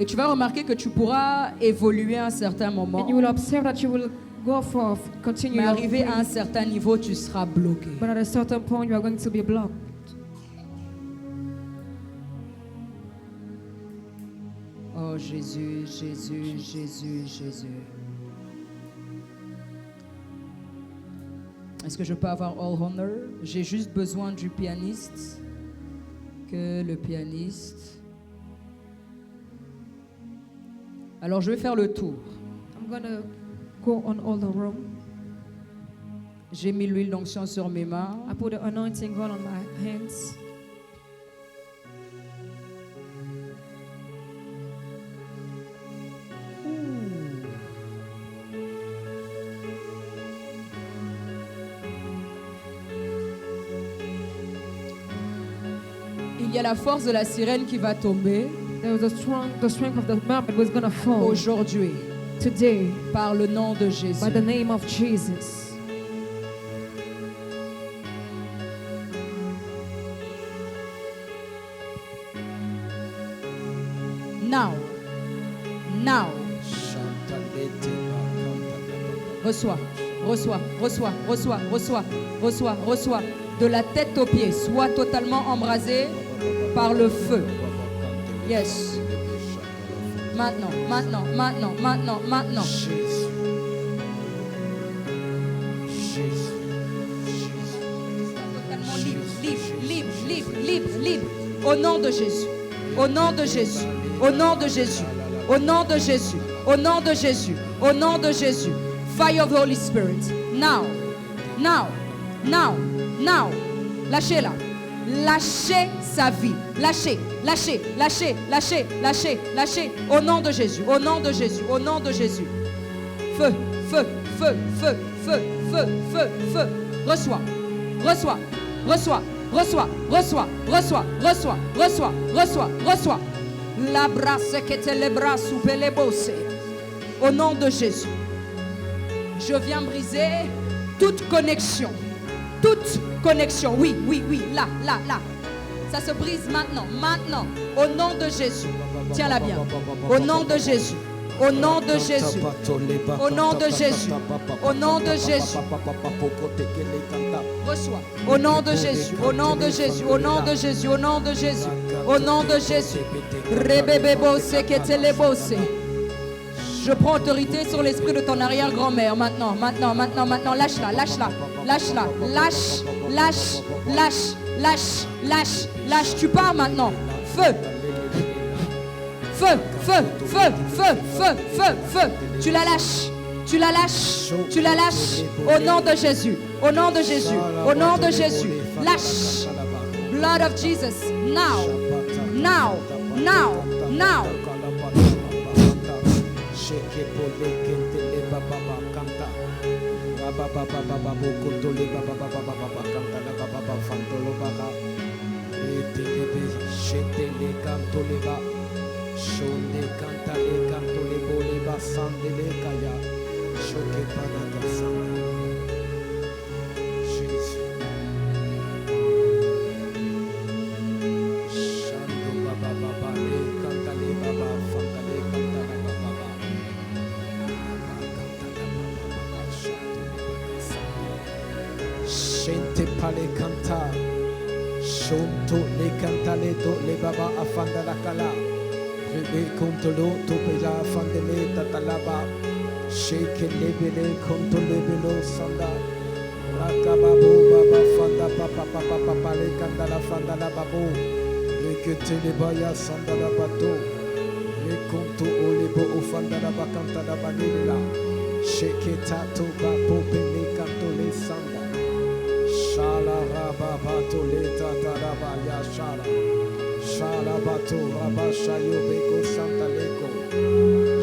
Et tu vas remarquer que tu pourras évoluer à un certain moment, And you will observe that you will go forth, continue mais your arrivé à un way, certain niveau, tu seras bloqué. but at a certain point you are going to be blocked. Oh Jésus, Jésus, Jésus, Jésus. Est-ce que je peux avoir all honor? J'ai juste besoin du pianiste. Que le pianiste. Alors je vais faire le tour. I'm going to go on all the room. J'ai mis l'huile d'onction sur mes mains. I put the anointing oil on my hands. Il y a la force de la sirène qui va tomber There was the strength of the mermaid was going to fall aujourd'hui today par le nom de Jésus. by the name of Jesus. Now. Now. Reçois, reçois, reçois, reçois, reçois, reçois, reçois. De la tête aux pieds, sois totalement embrasé par le feu. Yes. Maintenant, maintenant, maintenant, maintenant, maintenant. Totalement libre, libre, libre, libre, libre, libre. Au nom de Jésus. Au nom de Jésus. Au nom de Jésus. Au nom de Jésus. Au nom de Jésus. Au nom de Jésus. Fire of the Holy Spirit. Now. Now. Now. Now. Lâchez-la. lâcher sa vie. Lâcher, lâcher, lâcher, lâcher, lâcher, lâcher. Au nom de Jésus, au nom de Jésus, au nom de Jésus. Feu, feu, feu, feu, feu, feu, feu, feu. Reçois, reçois, reçois, reçois, reçois, reçois, reçois, reçois, reçois, reçois. La brasse que te les bras sous les bosses. Au nom de Jésus, je viens briser toute connexion. Toute connexion. Oui, oui, oui. Là, là, là. Ça se brise maintenant. Maintenant. Au nom de Jésus. Tiens-la bien. Au nom de Jésus. Au nom de Jésus. Au nom de Jésus. Au nom de Jésus. Reçois. Au nom de Jésus. Au nom de Jésus. Au nom de Jésus. Au nom de Jésus. Au nom de Jésus. Rebebebose ketelebose. Je prends autorité sur l'esprit de ton arrière-grand-mère. Maintenant, maintenant, maintenant, maintenant. Lâche-la, lâche-la, lâche-la, lâche, lâche, lâche, lâche, lâche, lâche. Tu pars maintenant. Feu. Feu, feu, feu, feu, feu, feu, feu. Tu la lâches. Tu la lâches. Tu la lâches. Au nom de Jésus. Au nom de Jésus. Au nom de Jésus. Lâche. Blood of Jesus. Now. Now. Now. Now. Sheke pole kente le baba kanta baba baba baba koto le baba baba kanta la baba fantolo baba ete le shete le kanto le ba shonde kanta le kanto le bole ba sande le kaya shoke panata sanda Jesus shando baba baba le kanta le baba fanta le kanta la baba Shente pale canta, shonto le canta le do le baba afanda la kala, rebe kontolo to peja afandele tatalaba, shake lebele kontole belo sanda, rakababo baba fanda papa papa papa le canta la fanda la babo, le kete le baya sanda la bato, le konto ole bo ofanda la bakanta la banela, shake tato babo pele canto le sanda. Shala raba bato leta taraba ya shala. Shala bato raba shayo beko santa leko.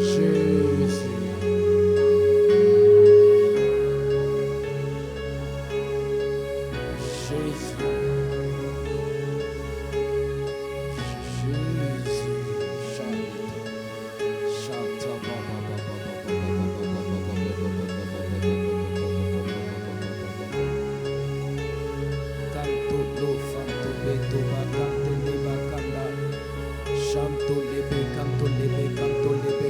Jesus. Jesus. Jesus. Shata baba baba Canto lebe, canto lebe, canto lebe,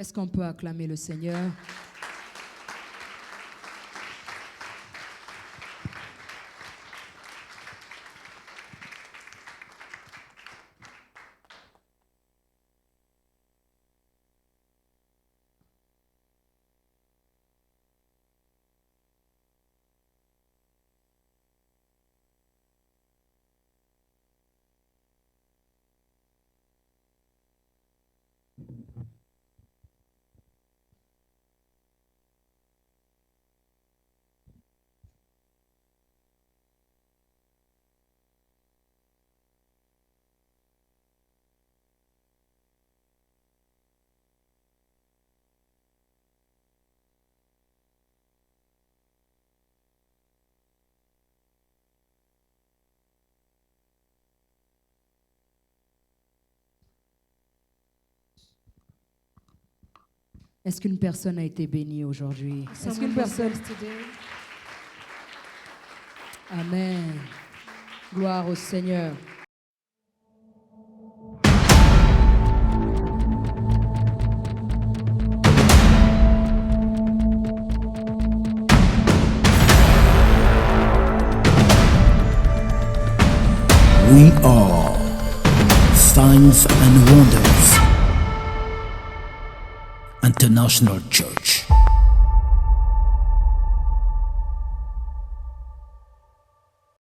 Est-ce qu'on peut acclamer le Seigneur? Est-ce qu'une personne a été bénie aujourd'hui? Est-ce Someone qu'une was personne... blessed today. Amen. Gloire au Seigneur. We are Signs and Wonders International Church.